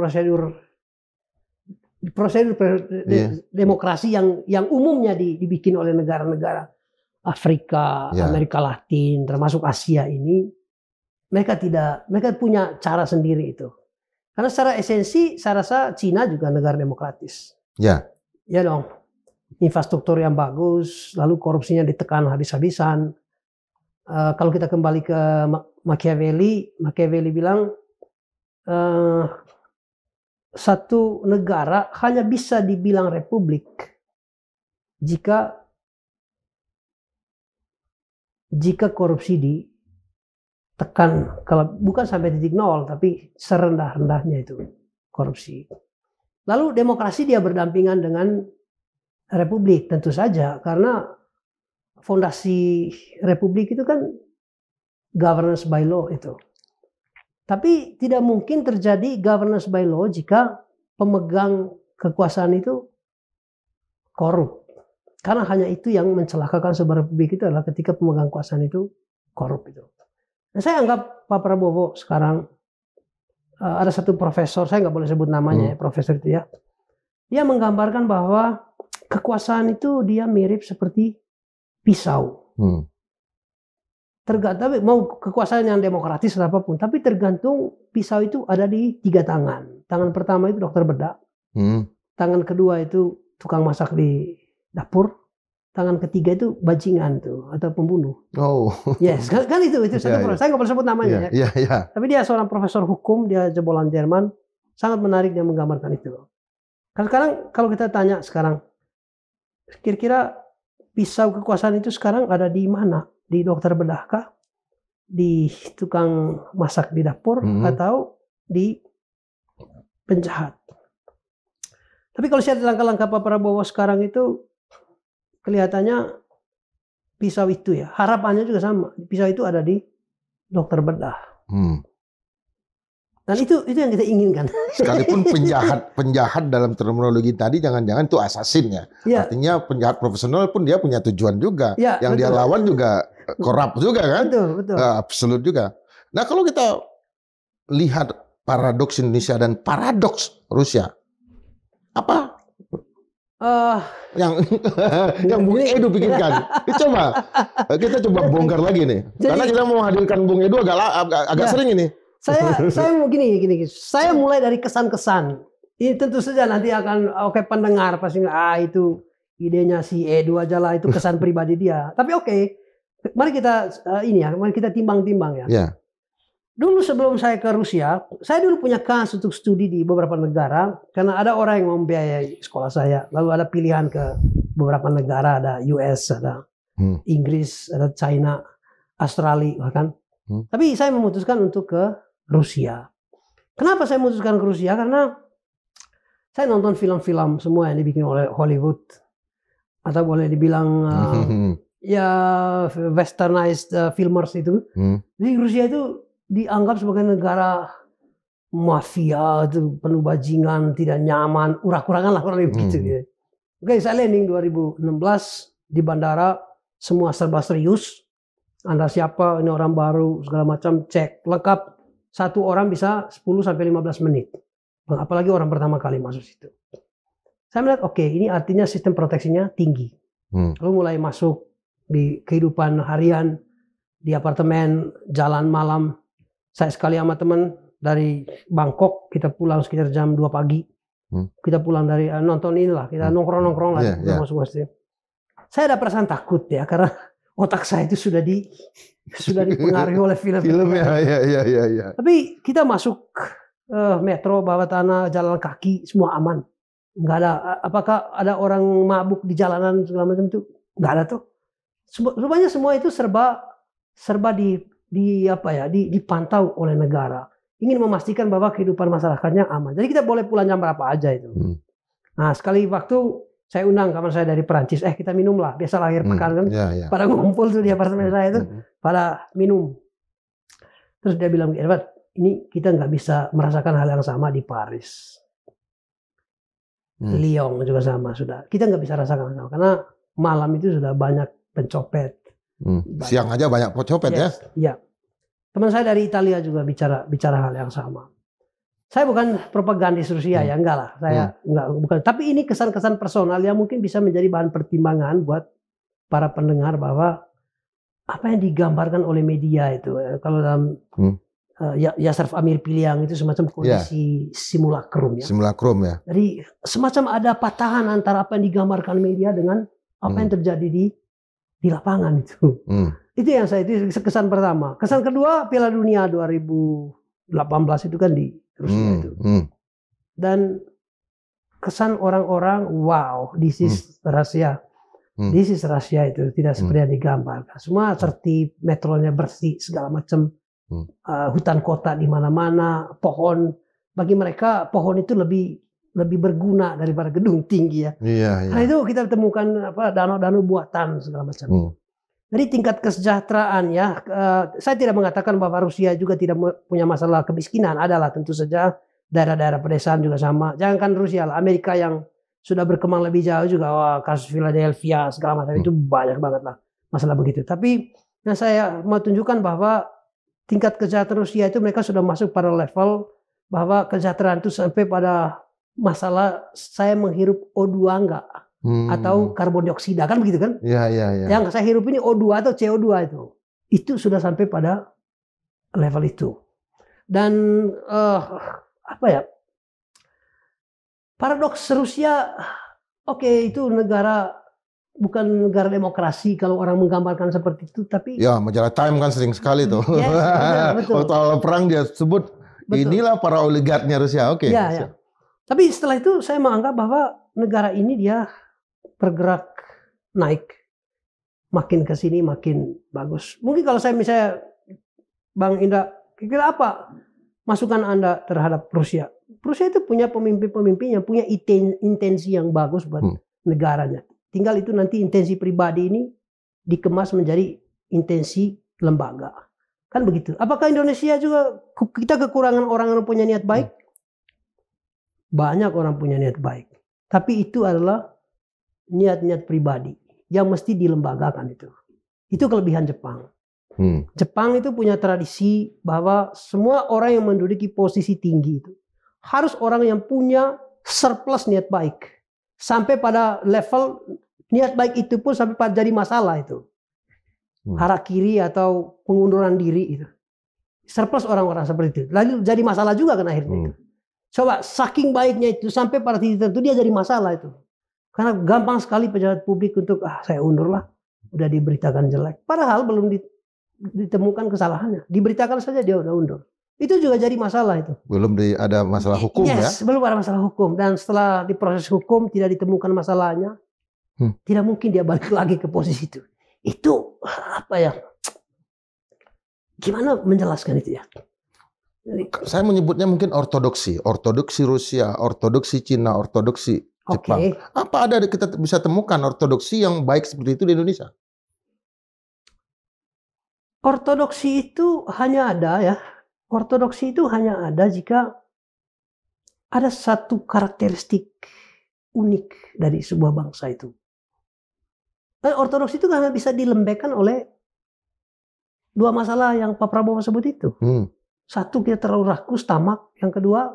Speaker 1: demokrasi yang umumnya dibikin oleh negara-negara Afrika, Amerika Latin, termasuk Asia ini, mereka punya cara sendiri itu. Karena secara esensi, saya rasa Cina juga negara demokratis.
Speaker 2: Ya
Speaker 1: dong. Infrastruktur yang bagus, lalu korupsinya ditekan habis-habisan. Kalau kita kembali ke Machiavelli bilang satu negara hanya bisa dibilang republik jika korupsi ditekan, kalau bukan sampai titik nol, tapi serendah-rendahnya itu korupsi. Lalu demokrasi dia berdampingan dengan republik, tentu saja, karena fondasi republik itu kan governance by law itu. Tapi tidak mungkin terjadi governance by law jika pemegang kekuasaan itu korup. Karena hanya itu yang mencelakakan sebuah republik itu adalah ketika pemegang kekuasaan itu korup itu. Nah, saya anggap Pak Prabowo sekarang ada satu profesor, saya nggak boleh sebut namanya ya, profesor itu ya. Dia menggambarkan bahwa kekuasaan itu dia mirip seperti pisau. Tergantung mau kekuasaan yang demokratis atau apapun, tapi tergantung pisau itu ada di 3 tangan. Tangan pertama itu dokter bedah, tangan kedua itu tukang masak di dapur, tangan ketiga itu bajingan tuh atau pembunuh.
Speaker 2: Oh,
Speaker 1: yes, kan itu satu profesor. Saya nggak boleh sebut namanya ya. Tapi dia seorang profesor hukum, dia jebolan Jerman, sangat menarik dia menggambarkan itu. Sekarang kalau kita tanya sekarang, kira-kira pisau kekuasaan itu sekarang ada di mana? Di dokter bedah kah? Di tukang masak di dapur? Atau di penjahat? Tapi kalau saya langkah-langkah Pak Prabowo sekarang itu kelihatannya pisau itu ya, harapannya juga sama. Pisau itu ada di dokter bedah. Dan itu yang kita inginkan.
Speaker 2: Sekalipun penjahat dalam terminologi tadi jangan-jangan itu assassin ya.
Speaker 1: Ya.
Speaker 2: Artinya penjahat profesional pun dia punya tujuan juga.
Speaker 1: Ya,
Speaker 2: yang dia lawan juga korup juga kan?
Speaker 1: Betul.
Speaker 2: Absolut juga. Nah, kalau kita lihat paradoks Indonesia dan paradoks Rusia, apa yang Bung Edu pikirkan? Coba kita bongkar lagi nih. Karena kita mau hadirkan Bung Edu agak sering ini.
Speaker 1: Saya mau gini. Saya mulai dari kesan-kesan. Ini tentu saja nanti akan pendengar pasti itu idenya si Edu aja lah, itu kesan pribadi dia. Tapi mari kita mari kita timbang-timbang ya.
Speaker 2: Yeah.
Speaker 1: Dulu sebelum saya ke Rusia, saya dulu punya kans untuk studi di beberapa negara karena ada orang yang membiayai sekolah saya. Lalu ada pilihan ke beberapa negara, ada US, ada Inggris, ada China, Australia bahkan. Tapi saya memutuskan untuk ke Rusia. Kenapa saya memutuskan ke Rusia? Karena saya nonton film-film semua yang dibikin oleh Hollywood, atau boleh dibilang ya westernized filmers itu. Jadi Rusia itu dianggap sebagai negara mafia, itu penuh bajingan, tidak nyaman, urak-urakan lah kurang lebih begitu. Saya landing 2016 di bandara, semua serba serius. Anda siapa, ini orang baru, segala macam, cek lengkap. Satu orang bisa 10-15 menit. Apalagi orang pertama kali masuk situ. Saya melihat, ini artinya sistem proteksinya tinggi. Lalu mulai masuk di kehidupan harian, di apartemen, jalan malam. Saya sekali sama teman dari Bangkok, kita pulang sekitar jam 2 pagi. Kita pulang dari nonton inilah, kita nongkrong-nongkrong lah. Masuk-masuk. Saya ada perasaan takut ya, karena otak saya itu sudah dipengaruhi oleh film
Speaker 2: ya.
Speaker 1: Tapi kita masuk metro, bawah tanah, jalan kaki, semua aman. Nggak ada. Apakah ada orang mabuk di jalanan segala macam itu? Nggak ada tuh. Rupanya semua itu serba dipantau oleh negara. Ingin memastikan bahwa kehidupan masyarakatnya aman. Jadi kita boleh pulang jam berapa aja itu. Nah, sekali waktu saya undang kawan saya dari Perancis, kita minum lah, biasa akhir pekan kan, pada ngumpul tuh di apartemen saya itu, pada minum. Terus dia bilang, Edward, ini kita nggak bisa merasakan hal yang sama di Paris, Lyon juga sama sudah. Kita nggak bisa rasakan sama, karena malam itu sudah banyak pencopet.
Speaker 2: Siang aja banyak pencopet ya?
Speaker 1: Iya. Teman saya dari Italia juga bicara hal yang sama. Saya bukan propagandis Rusia ya, enggak lah. Saya bukan. Tapi ini kesan-kesan personal yang mungkin bisa menjadi bahan pertimbangan buat para pendengar bahwa apa yang digambarkan oleh media itu, kalau dalam Yasser Amir Piliang itu semacam kondisi simulakrum ya.
Speaker 2: Simulakrum ya.
Speaker 1: Jadi semacam ada patahan antara apa yang digambarkan media dengan apa yang terjadi di lapangan itu. Itu yang itu kesan pertama. Kesan kedua, Piala Dunia 2018 itu kan di Rusia itu. Dan kesan orang-orang, wow, this is Russia. This is Russia itu tidak seperti yang digambarkan. Semua tertib, metronya bersih, segala macam. Hutan kota di mana-mana, pohon. Bagi mereka pohon itu lebih berguna daripada gedung tinggi ya. Nah itu kita temukan danau-danau buatan segala macam. Jadi tingkat kesejahteraan ya, saya tidak mengatakan bahwa Rusia juga tidak punya masalah kemiskinan, adalah tentu saja daerah-daerah pedesaan juga sama. Jangankan Rusia lah, Amerika yang sudah berkembang lebih jauh juga, kasus Philadelphia segala macam itu banyak banget lah masalah begitu. Tapi yang saya mau tunjukkan bahwa tingkat kesejahteraan Rusia itu mereka sudah masuk pada level bahwa kesejahteraan itu sampai pada masalah saya menghirup O2 enggak. Atau karbon dioksida kan begitu kan?
Speaker 2: Iya.
Speaker 1: Yang saya hirup ini O2 atau CO2 itu sudah sampai pada level itu. Dan paradoks Rusia, itu bukan negara demokrasi kalau orang menggambarkan seperti itu, tapi
Speaker 2: ya majalah Time kan sering sekali tuh.
Speaker 1: Betul.
Speaker 2: Waktu awal perang dia sebut inilah para oligarknya Rusia.
Speaker 1: Ya. Tapi setelah itu saya menganggap bahwa negara ini dia bergerak naik, makin ke sini makin bagus. Mungkin kalau saya misalnya Bang Indra, kira-kira apa masukan Anda terhadap Rusia? Rusia itu punya pemimpin-pemimpin yang punya intensi yang bagus buat negaranya. Tinggal itu nanti intensi pribadi ini dikemas menjadi intensi lembaga. Kan begitu. Apakah Indonesia juga kita kekurangan orang yang punya niat baik? Banyak orang punya niat baik. Tapi itu adalah niat-niat pribadi yang mesti dilembagakan itu. Itu kelebihan Jepang. Jepang itu punya tradisi bahwa semua orang yang menduduki posisi tinggi itu harus orang yang punya surplus niat baik. Sampai pada level niat baik itu pun sampai pada jadi masalah itu. Harakiri atau pengunduran diri itu. Surplus orang-orang seperti itu. Lalu jadi masalah juga kan akhirnya. Coba saking baiknya itu sampai pada titik tertentu dia jadi masalah itu. Karena gampang sekali pejabat publik untuk saya undur lah. Udah diberitakan jelek. Padahal belum ditemukan kesalahannya. Diberitakan saja dia udah undur. Itu juga jadi masalah itu.
Speaker 2: Belum ada masalah hukum ya?
Speaker 1: Belum ada masalah hukum. Dan setelah diproses hukum tidak ditemukan masalahnya. Tidak mungkin dia balik lagi ke posisi itu. Itu apa ya? Gimana menjelaskan itu ya?
Speaker 2: Saya menyebutnya mungkin ortodoksi Rusia, ortodoksi Cina, ortodoksi Jepang. Apa ada kita bisa temukan ortodoksi yang baik seperti itu di Indonesia?
Speaker 1: Ortodoksi itu hanya ada ya. Ortodoksi itu hanya ada jika ada satu karakteristik unik dari sebuah bangsa itu. Ortodoksi itu hanya bisa dilembekkan oleh dua masalah yang Pak Prabowo sebut itu. Satu, kita terlalu rakus, tamak. Yang kedua,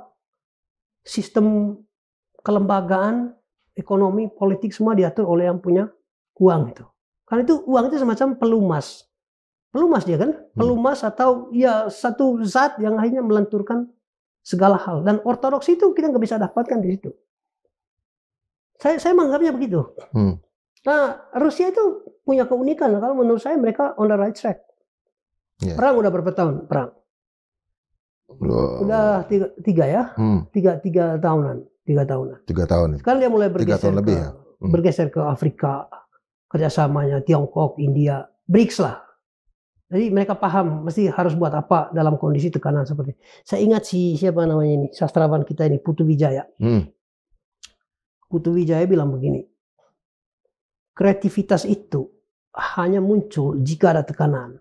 Speaker 1: sistem kelembagaan, ekonomi, politik semua diatur oleh yang punya uang itu. Karena itu uang itu semacam pelumas. Pelumas dia kan? Pelumas atau ya satu zat yang akhirnya melenturkan segala hal. Dan ortodoksi itu kita nggak bisa dapatkan di situ. Saya menganggapnya begitu. Nah, Rusia itu punya keunikan. Kalau menurut saya mereka on the right track. Perang udah berapa tahun? Perang. Udah tiga ya? Tiga tahunan. 3 tahunan.
Speaker 2: 3 tahun.
Speaker 1: Sekarang dia mulai
Speaker 2: bergeser
Speaker 1: ke Afrika. Kerjasamanya Tiongkok, India, BRICS lah. Jadi mereka paham mesti harus buat apa dalam kondisi tekanan seperti ini. Saya ingat siapa namanya ini, sastrawan kita ini, Putu Wijaya. Putu Wijaya bilang begini. Kreativitas itu hanya muncul jika ada tekanan.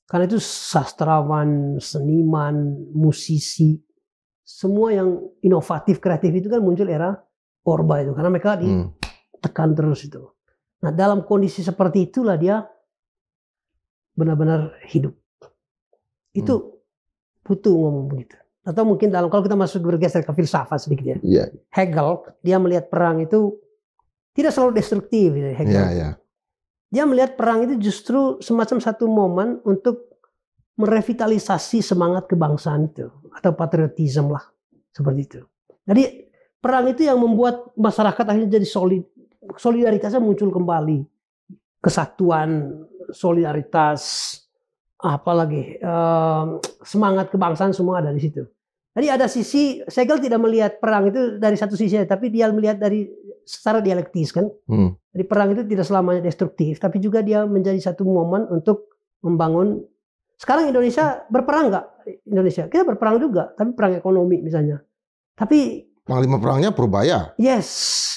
Speaker 1: Karena itu sastrawan, seniman, musisi, semua yang inovatif, kreatif itu kan muncul era Orba itu. Karena mereka ditekan terus itu. Nah dalam kondisi seperti itulah dia benar-benar hidup. Itu Putu ngomong begitu. Atau mungkin kalau kita masuk bergeser ke filsafat sedikit ya. Hegel, dia melihat perang itu tidak selalu destruktif. Dia melihat perang itu justru semacam satu momen untuk merevitalisasi semangat kebangsaan itu. Atau patriotisme lah. Seperti itu. Jadi perang itu yang membuat masyarakat akhirnya jadi solidaritasnya muncul kembali. Kesatuan, solidaritas, apalagi semangat kebangsaan semua ada di situ. Jadi ada sisi, Hegel tidak melihat perang itu dari satu sisi, tapi dia melihat dari secara dialektis kan. Jadi perang itu tidak selamanya destruktif, tapi juga dia menjadi satu momen untuk membangun. Sekarang Indonesia berperang nggak? Indonesia kita berperang juga, tapi perang ekonomi misalnya. Tapi
Speaker 2: panglima perangnya Purbaya.
Speaker 1: Yes,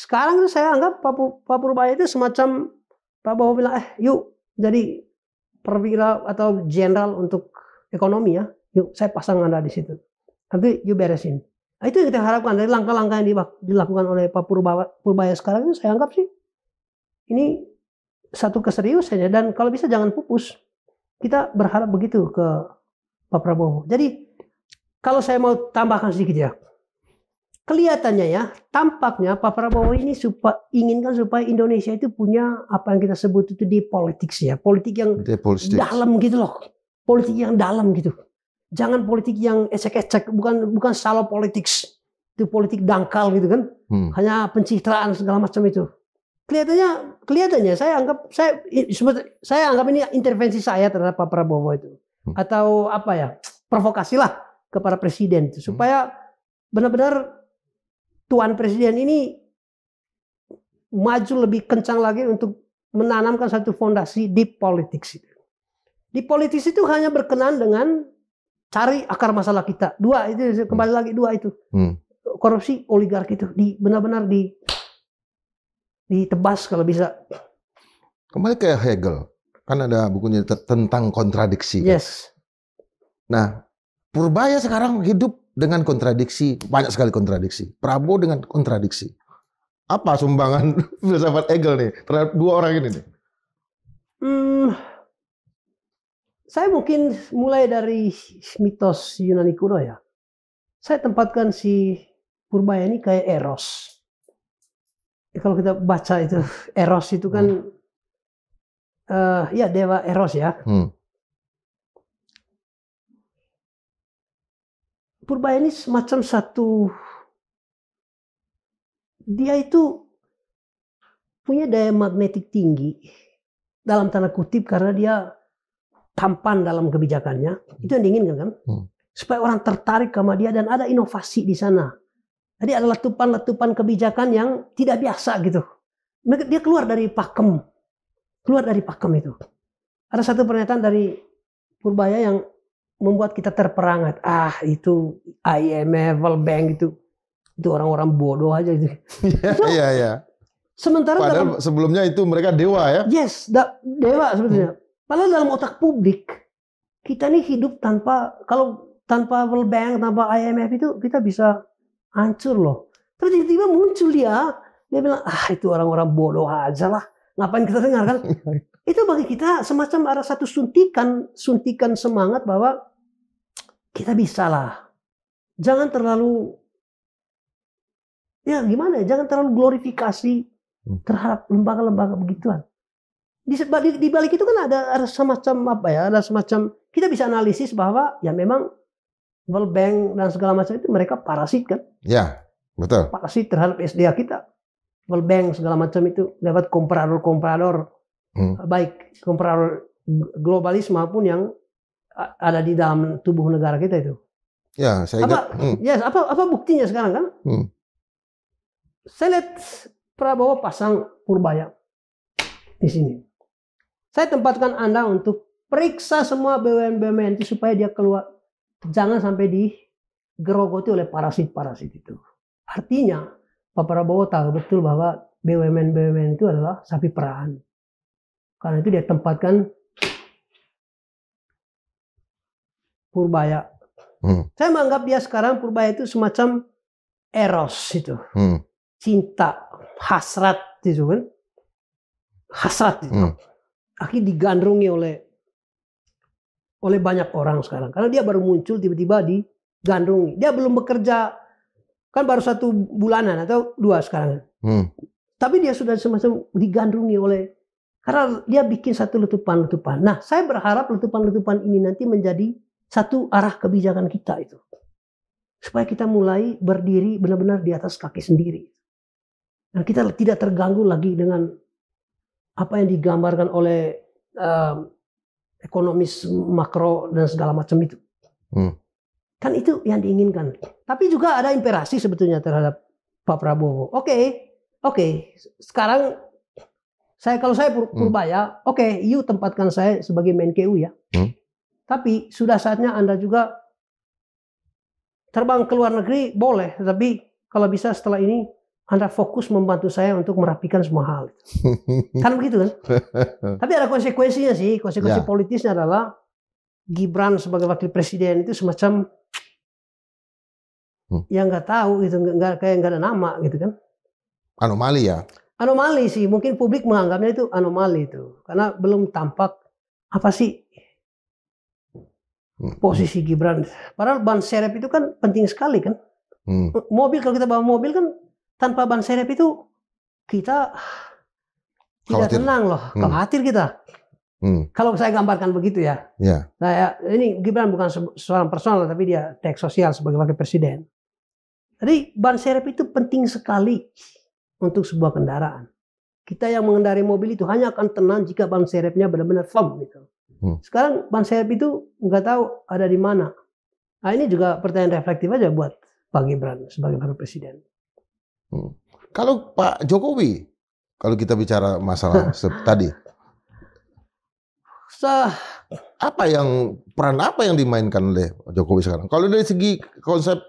Speaker 1: sekarang itu saya anggap Pak Purbaya itu semacam Pak Prabowo bilang, yuk jadi perwira atau jenderal untuk ekonomi ya. Yuk saya pasang Anda di situ. Nanti you beresin. Nah, itu yang kita harapkan dari langkah-langkah yang dilakukan oleh Pak Purbaya sekarang itu saya anggap sih ini satu keseriusannya dan kalau bisa jangan pupus. Kita berharap begitu ke Pak Prabowo. Jadi kalau saya mau tambahkan sedikit ya. Kelihatannya ya, tampaknya Pak Prabowo ini inginkan supaya Indonesia itu punya apa yang kita sebut itu di politik ya. Politik yang dalam gitu loh. Politik yang dalam gitu. Jangan politik yang ecek-ecek, bukan shallow politics. Itu politik dangkal gitu kan. Hanya pencitraan segala macam itu. Kelihatannya saya anggap ini intervensi saya terhadap Pak Prabowo itu. Atau apa ya? Provokasilah kepada presiden itu supaya benar-benar Tuan Presiden ini maju lebih kencang lagi untuk menanamkan satu fondasi di politik. Di politik itu hanya berkenan dengan cari akar masalah kita. Dua itu kembali lagi dua itu. Korupsi, oligarki itu benar-benar ditebas kalau bisa.
Speaker 2: Kembali ke Hegel, kan ada bukunya tentang kontradiksi.
Speaker 1: Yes.
Speaker 2: Nah, Purbaya sekarang hidup dengan kontradiksi, banyak sekali kontradiksi. Prabowo dengan kontradiksi. Apa sumbangan filsafat Hegel nih terhadap dua orang ini nih?
Speaker 1: Saya mungkin mulai dari mitos Yunani kuno ya. Saya tempatkan si Purbaya ini kayak Eros. Kalau kita baca itu Eros itu kan ya dewa Eros ya. Purbaya ini semacam satu, dia itu punya daya magnetik tinggi dalam tanda kutip karena dia tampan dalam kebijakannya. Itu yang diinginkan kan? Supaya orang tertarik sama dia dan ada inovasi di sana. Jadi ada letupan-letupan kebijakan yang tidak biasa gitu. Dia keluar dari pakem. Keluar dari pakem itu. Ada satu pernyataan dari Purbaya yang membuat kita terperangat. Itu IMF, World Bank itu orang-orang bodoh aja itu.
Speaker 2: Iya.
Speaker 1: Sementara
Speaker 2: padahal sebelumnya itu mereka dewa ya?
Speaker 1: Yes, dewa sebetulnya. Padahal dalam otak publik kita nih hidup tanpa World Bank, tanpa IMF itu kita bisa hancur loh. Tapi tiba-tiba muncul dia bilang itu orang-orang bodoh aja lah. Ngapain kita dengar kan? Itu bagi kita semacam ada satu suntikan semangat bahwa kita bisa lah. Jangan terlalu, ya gimana ya, jangan terlalu glorifikasi terhadap lembaga-lembaga begituan. Di balik itu kan ada semacam ada semacam kita bisa analisis bahwa ya memang World Bank dan segala macam itu mereka parasit kan?
Speaker 2: Ya, betul.
Speaker 1: Parasit terhadap SDA kita. World Bank segala macam itu lewat komprador baik komprador globalis maupun yang ada di dalam tubuh negara kita itu.
Speaker 2: Ya, saya ingat.
Speaker 1: Apa buktinya sekarang kan? Saya lihat Prabowo pasang Purbaya di sini. Saya tempatkan Anda untuk periksa semua BUMN itu supaya dia keluar. Jangan sampai digerogoti oleh parasit-parasit itu. Artinya, Pak Prabowo tahu betul bahwa BUMN itu adalah sapi perahan. Karena itu dia tempatkan Purbaya. Saya menganggap dia sekarang Purbaya itu semacam Eros itu. Cinta, hasrat itu kan. Hasrat itu. Akhirnya digandrungi oleh banyak orang sekarang. Karena dia baru muncul tiba-tiba digandrungi. Dia belum bekerja, kan baru 1 bulanan atau 2 sekarang. Tapi dia sudah semacam digandrungi karena dia bikin satu letupan-letupan. Nah, saya berharap letupan-letupan ini nanti menjadi satu arah kebijakan kita itu. Supaya kita mulai berdiri benar-benar di atas kaki sendiri. Dan kita tidak terganggu lagi dengan apa yang digambarkan oleh ekonomis makro dan segala macam itu. Kan itu yang diinginkan. Tapi juga ada imperasi sebetulnya terhadap Pak Prabowo. Oke. Sekarang kalau saya Purbaya, you tempatkan saya sebagai Menkeu ya. Tapi sudah saatnya Anda juga terbang ke luar negeri boleh, tapi kalau bisa setelah ini Anda fokus membantu saya untuk merapikan semua hal. Kan begitu kan? Tapi ada konsekuensinya sih. Konsekuensi politisnya adalah Gibran sebagai wakil presiden itu semacam yang nggak tahu gitu, kayak nggak ada nama gitu kan?
Speaker 2: Anomali ya?
Speaker 1: Anomali sih. Mungkin publik menganggapnya itu anomali itu, karena belum tampak apa sih posisi Gibran. Padahal ban serep itu kan penting sekali kan? Mobil, kalau kita bawa mobil kan tanpa ban serep itu kita tidak tenang loh, khawatir kita. Kalau saya gambarkan begitu ya. Nah, ini Gibran bukan seorang personal, tapi dia tek sosial sebagai wakil presiden. Jadi ban serep itu penting sekali untuk sebuah kendaraan. Kita yang mengendarai mobil itu hanya akan tenang jika ban serepnya benar-benar firm gitu. Sekarang ban serep itu nggak tahu ada di mana. Nah, ini juga pertanyaan reflektif aja buat Pak Gibran sebagai wakil presiden.
Speaker 2: Kalau Pak Jokowi, kalau kita bicara masalah tadi, peran apa yang dimainkan oleh Jokowi sekarang? Kalau dari segi konsep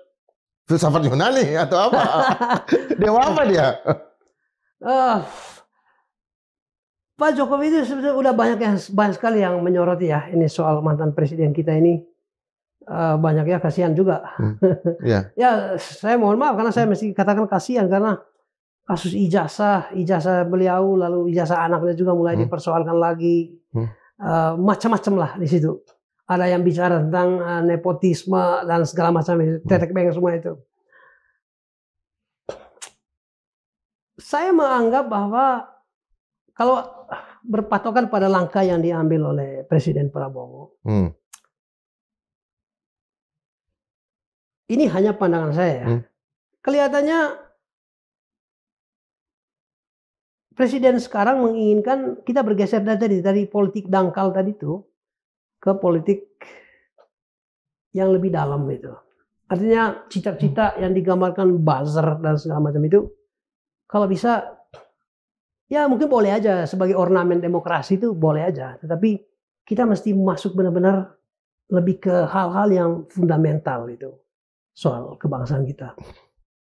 Speaker 2: filsafat Yunani atau apa? Dewa apa dia?
Speaker 1: Pak Jokowi itu sebenarnya udah banyak sekali yang menyoroti ya ini soal mantan presiden kita ini. Banyak ya, kasihan juga.
Speaker 2: Ya.
Speaker 1: Ya saya mohon maaf karena saya mesti katakan kasihan karena kasus ijazah beliau lalu ijazah anaknya juga mulai dipersoalkan lagi. Macam-macam lah di situ. Ada yang bicara tentang nepotisme dan segala macam itu, tetek bengek semua itu. Saya menganggap bahwa kalau berpatokan pada langkah yang diambil oleh Presiden Prabowo, ini hanya pandangan saya ya. Kelihatannya Presiden sekarang menginginkan kita bergeser dari politik dangkal tadi itu ke politik yang lebih dalam itu. Artinya cita-cita yang digambarkan buzzer dan segala macam itu, kalau bisa ya mungkin boleh aja sebagai ornamen demokrasi itu boleh aja. Tetapi kita mesti masuk benar-benar lebih ke hal-hal yang fundamental itu soal kebangsaan kita.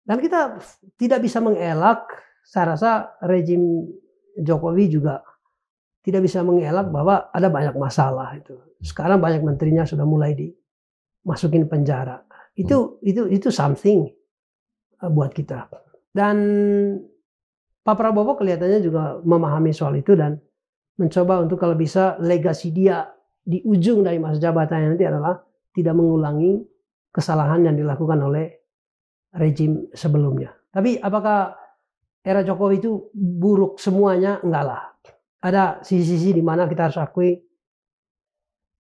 Speaker 1: Dan kita tidak bisa mengelak, saya rasa rejim Jokowi juga tidak bisa mengelak bahwa ada banyak masalah itu. Sekarang banyak menterinya sudah mulai dimasukin penjara. Itu something buat kita. Dan Pak Prabowo kelihatannya juga memahami soal itu dan mencoba untuk kalau bisa legasi dia di ujung dari masa jabatannya nanti adalah tidak mengulangi kesalahan yang dilakukan oleh rejim sebelumnya. Tapi apakah era Jokowi itu buruk semuanya? Enggak lah. Ada sisi-sisi di mana kita harus akui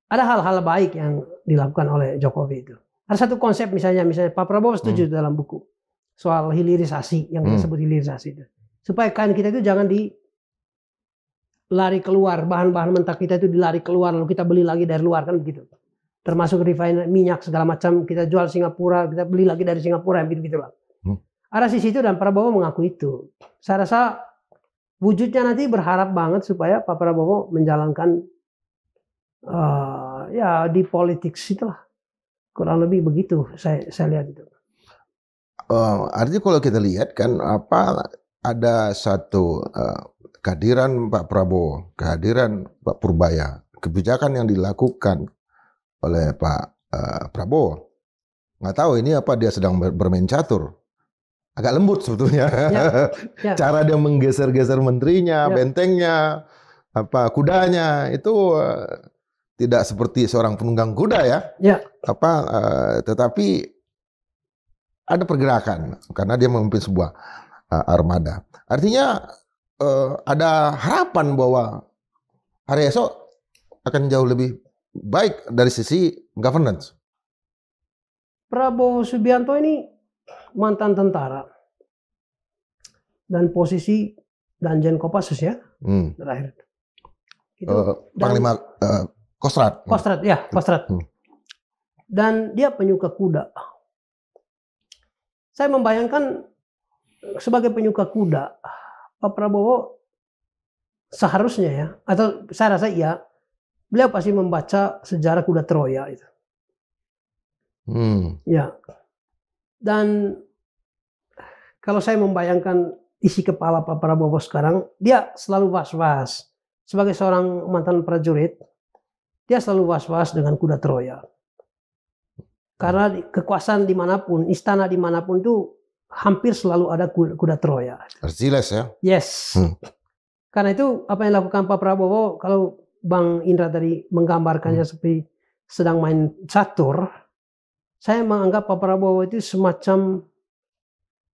Speaker 1: ada hal-hal baik yang dilakukan oleh Jokowi itu. Ada satu konsep misalnya Pak Prabowo setuju dalam buku soal hilirisasi yang kita sebut hilirisasi itu. Supaya kain kita itu jangan lari keluar, bahan-bahan mentah kita itu dilari keluar lalu kita beli lagi dari luar kan begitu. Termasuk refinery minyak segala macam kita jual Singapura, kita beli lagi dari Singapura gitu lah. Ada sisi itu dan Prabowo mengaku itu. Saya rasa wujudnya nanti berharap banget supaya Pak Prabowo menjalankan ya di politik itulah. Kurang lebih begitu saya lihat itu.
Speaker 2: Artinya kalau kita lihat kan ada satu kehadiran Pak Prabowo, kehadiran Pak Purbaya, kebijakan yang dilakukan oleh Pak Prabowo. Nggak tahu ini apa dia sedang bermain catur. Agak lembut sebetulnya. Ya. Cara dia menggeser-geser menterinya, bentengnya, kudanya itu tidak seperti seorang penunggang kuda ya. Tetapi ada pergerakan karena dia memimpin sebuah armada. Artinya ada harapan bahwa hari esok akan jauh lebih baik dari sisi governance.
Speaker 1: Prabowo Subianto ini mantan tentara dan posisi Danjen Kopassus ya terakhir.
Speaker 2: Panglima Kostrad.
Speaker 1: Kostrad. Dan dia penyuka kuda. Saya membayangkan sebagai penyuka kuda, Pak Prabowo seharusnya ya, atau saya rasa iya, beliau pasti membaca sejarah kuda Troya itu. Ya. Dan kalau saya membayangkan isi kepala Pak Prabowo sekarang, dia selalu was-was. Sebagai seorang mantan prajurit, dia selalu was-was dengan kuda Troya. Karena kekuasaan dimanapun, istana dimanapun itu hampir selalu ada kuda Troya.
Speaker 2: Arsiles ya?
Speaker 1: Yes. Karena itu apa yang dilakukan Pak Prabowo, kalau Bang Indra tadi menggambarkannya seperti sedang main catur, saya menganggap Pak Prabowo itu semacam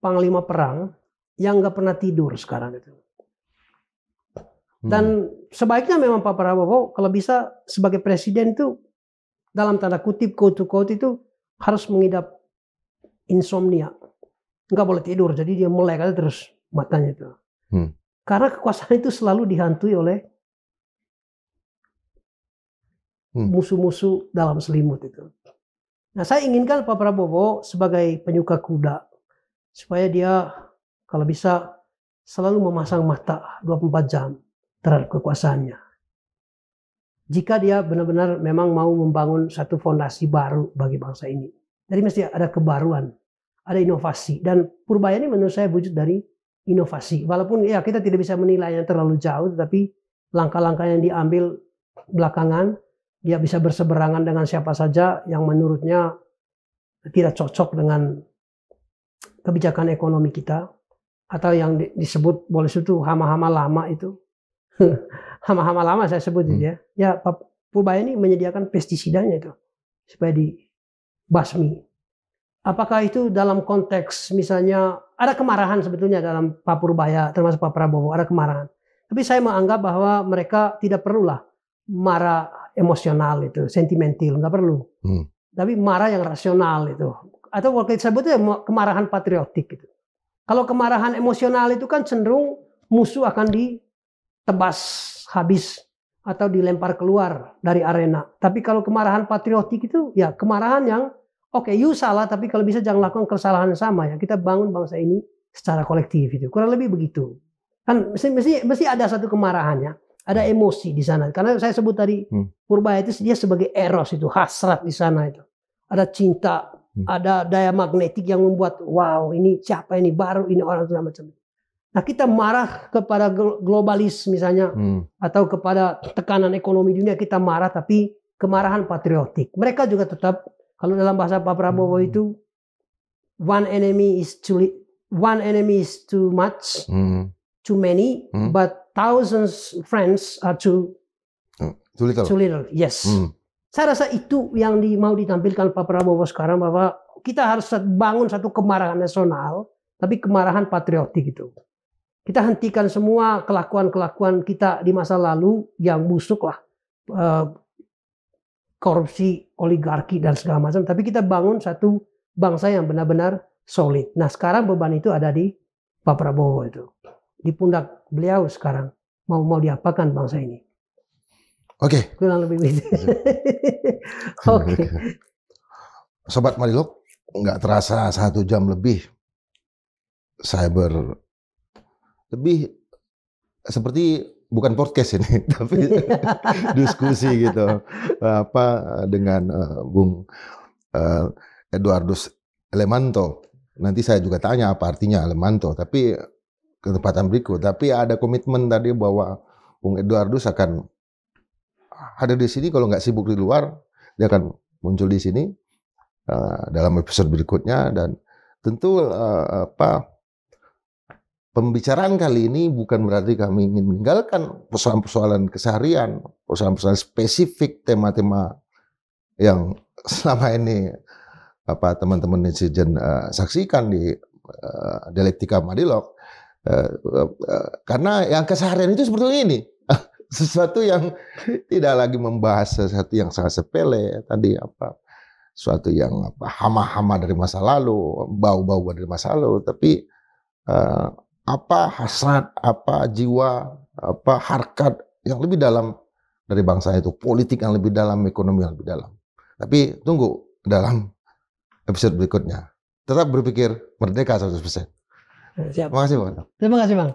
Speaker 1: panglima perang yang nggak pernah tidur sekarang itu. Dan sebaiknya memang Pak Prabowo kalau bisa sebagai presiden itu dalam tanda kutip quote to quote itu harus mengidap insomnia, nggak boleh tidur, jadi dia melek aja terus matanya itu. Karena kekuasaan itu selalu dihantui oleh musuh-musuh dalam selimut itu. Nah, saya inginkan Pak Prabowo sebagai penyuka kuda supaya dia kalau bisa selalu memasang mata 24 jam terhadap kekuasaannya. Jika dia benar-benar memang mau membangun satu fondasi baru bagi bangsa ini. Jadi mesti ada kebaruan, ada inovasi. Dan Purbaya ini menurut saya wujud dari inovasi. Walaupun ya kita tidak bisa menilainya terlalu jauh, tetapi langkah-langkah yang diambil belakangan, dia bisa berseberangan dengan siapa saja yang menurutnya tidak cocok dengan kebijakan ekonomi kita, atau yang disebut boleh itu hama-hama lama itu. Hama-hama lama saya sebut itu ya. Ya, Pak Purbaya ini menyediakan pestisidanya itu supaya dibasmi. Apakah itu dalam konteks misalnya ada kemarahan sebetulnya dalam Pak Purbaya termasuk Pak Prabowo, ada kemarahan. Tapi saya menganggap bahwa mereka tidak perlulah marah emosional itu, sentimental, nggak perlu. Tapi marah yang rasional itu. Atau kalau kita sebutnya kemarahan patriotik gitu. Kalau kemarahan emosional itu kan cenderung musuh akan ditebas habis atau dilempar keluar dari arena. Tapi kalau kemarahan patriotik itu ya kemarahan yang oke, you salah, tapi kalau bisa jangan lakukan kesalahan yang sama ya. Kita bangun bangsa ini secara kolektif itu. Kurang lebih begitu. Kan mesti ada satu kemarahannya, ada emosi di sana. Karena saya sebut tadi Purbaya itu dia sebagai eros itu, hasrat di sana itu. Ada cinta, ada daya magnetik yang membuat wow, ini siapa ini baru ini orang segala macam. Nah, kita marah kepada globalis misalnya atau kepada tekanan ekonomi dunia, kita marah, tapi kemarahan patriotik. Mereka juga tetap, kalau dalam bahasa Pak Prabowo itu one enemy is too much, too many, but thousands friends are too little. Yes. Saya rasa itu yang mau ditampilkan Pak Prabowo sekarang, bahwa kita harus bangun satu kemarahan nasional, tapi kemarahan patriotik itu. Kita hentikan semua kelakuan-kelakuan kita di masa lalu yang busuk lah. Korupsi, oligarki, dan segala macam. Tapi kita bangun satu bangsa yang benar-benar solid. Nah, sekarang beban itu ada di Pak Prabowo itu. Di pundak beliau sekarang. Mau diapakan bangsa ini.
Speaker 2: Oke.
Speaker 1: Kurang lebih begitu. Oke.
Speaker 2: Sobat Marilog, nggak terasa 1 jam lebih. Saya lebih seperti bukan podcast ini, tapi diskusi gitu dengan Bung Eduardus Elemanto. Nanti saya juga tanya apa artinya Elemanto, tapi kesempatan berikut. Tapi ada komitmen tadi bahwa Bung Eduardus akan hadir di sini, kalau nggak sibuk di luar, dia akan muncul di sini dalam episode berikutnya. Dan tentu pembicaraan kali ini bukan berarti kami ingin meninggalkan persoalan-persoalan keseharian, persoalan-persoalan spesifik, tema-tema yang selama ini teman-teman netizen saksikan di Dialektika Marilog. Karena yang keseharian itu seperti ini, sesuatu yang tidak lagi membahas sesuatu yang sangat sepele tadi, sesuatu yang hama-hama dari masa lalu, bau-bau dari masa lalu, tapi hasrat, jiwa, harkat yang lebih dalam dari bangsa itu, politik yang lebih dalam, ekonomi yang lebih dalam. Tapi tunggu dalam episode berikutnya. Tetap berpikir merdeka 100%.
Speaker 1: Siap.
Speaker 2: Terima kasih Bang.
Speaker 1: Terima kasih Bang.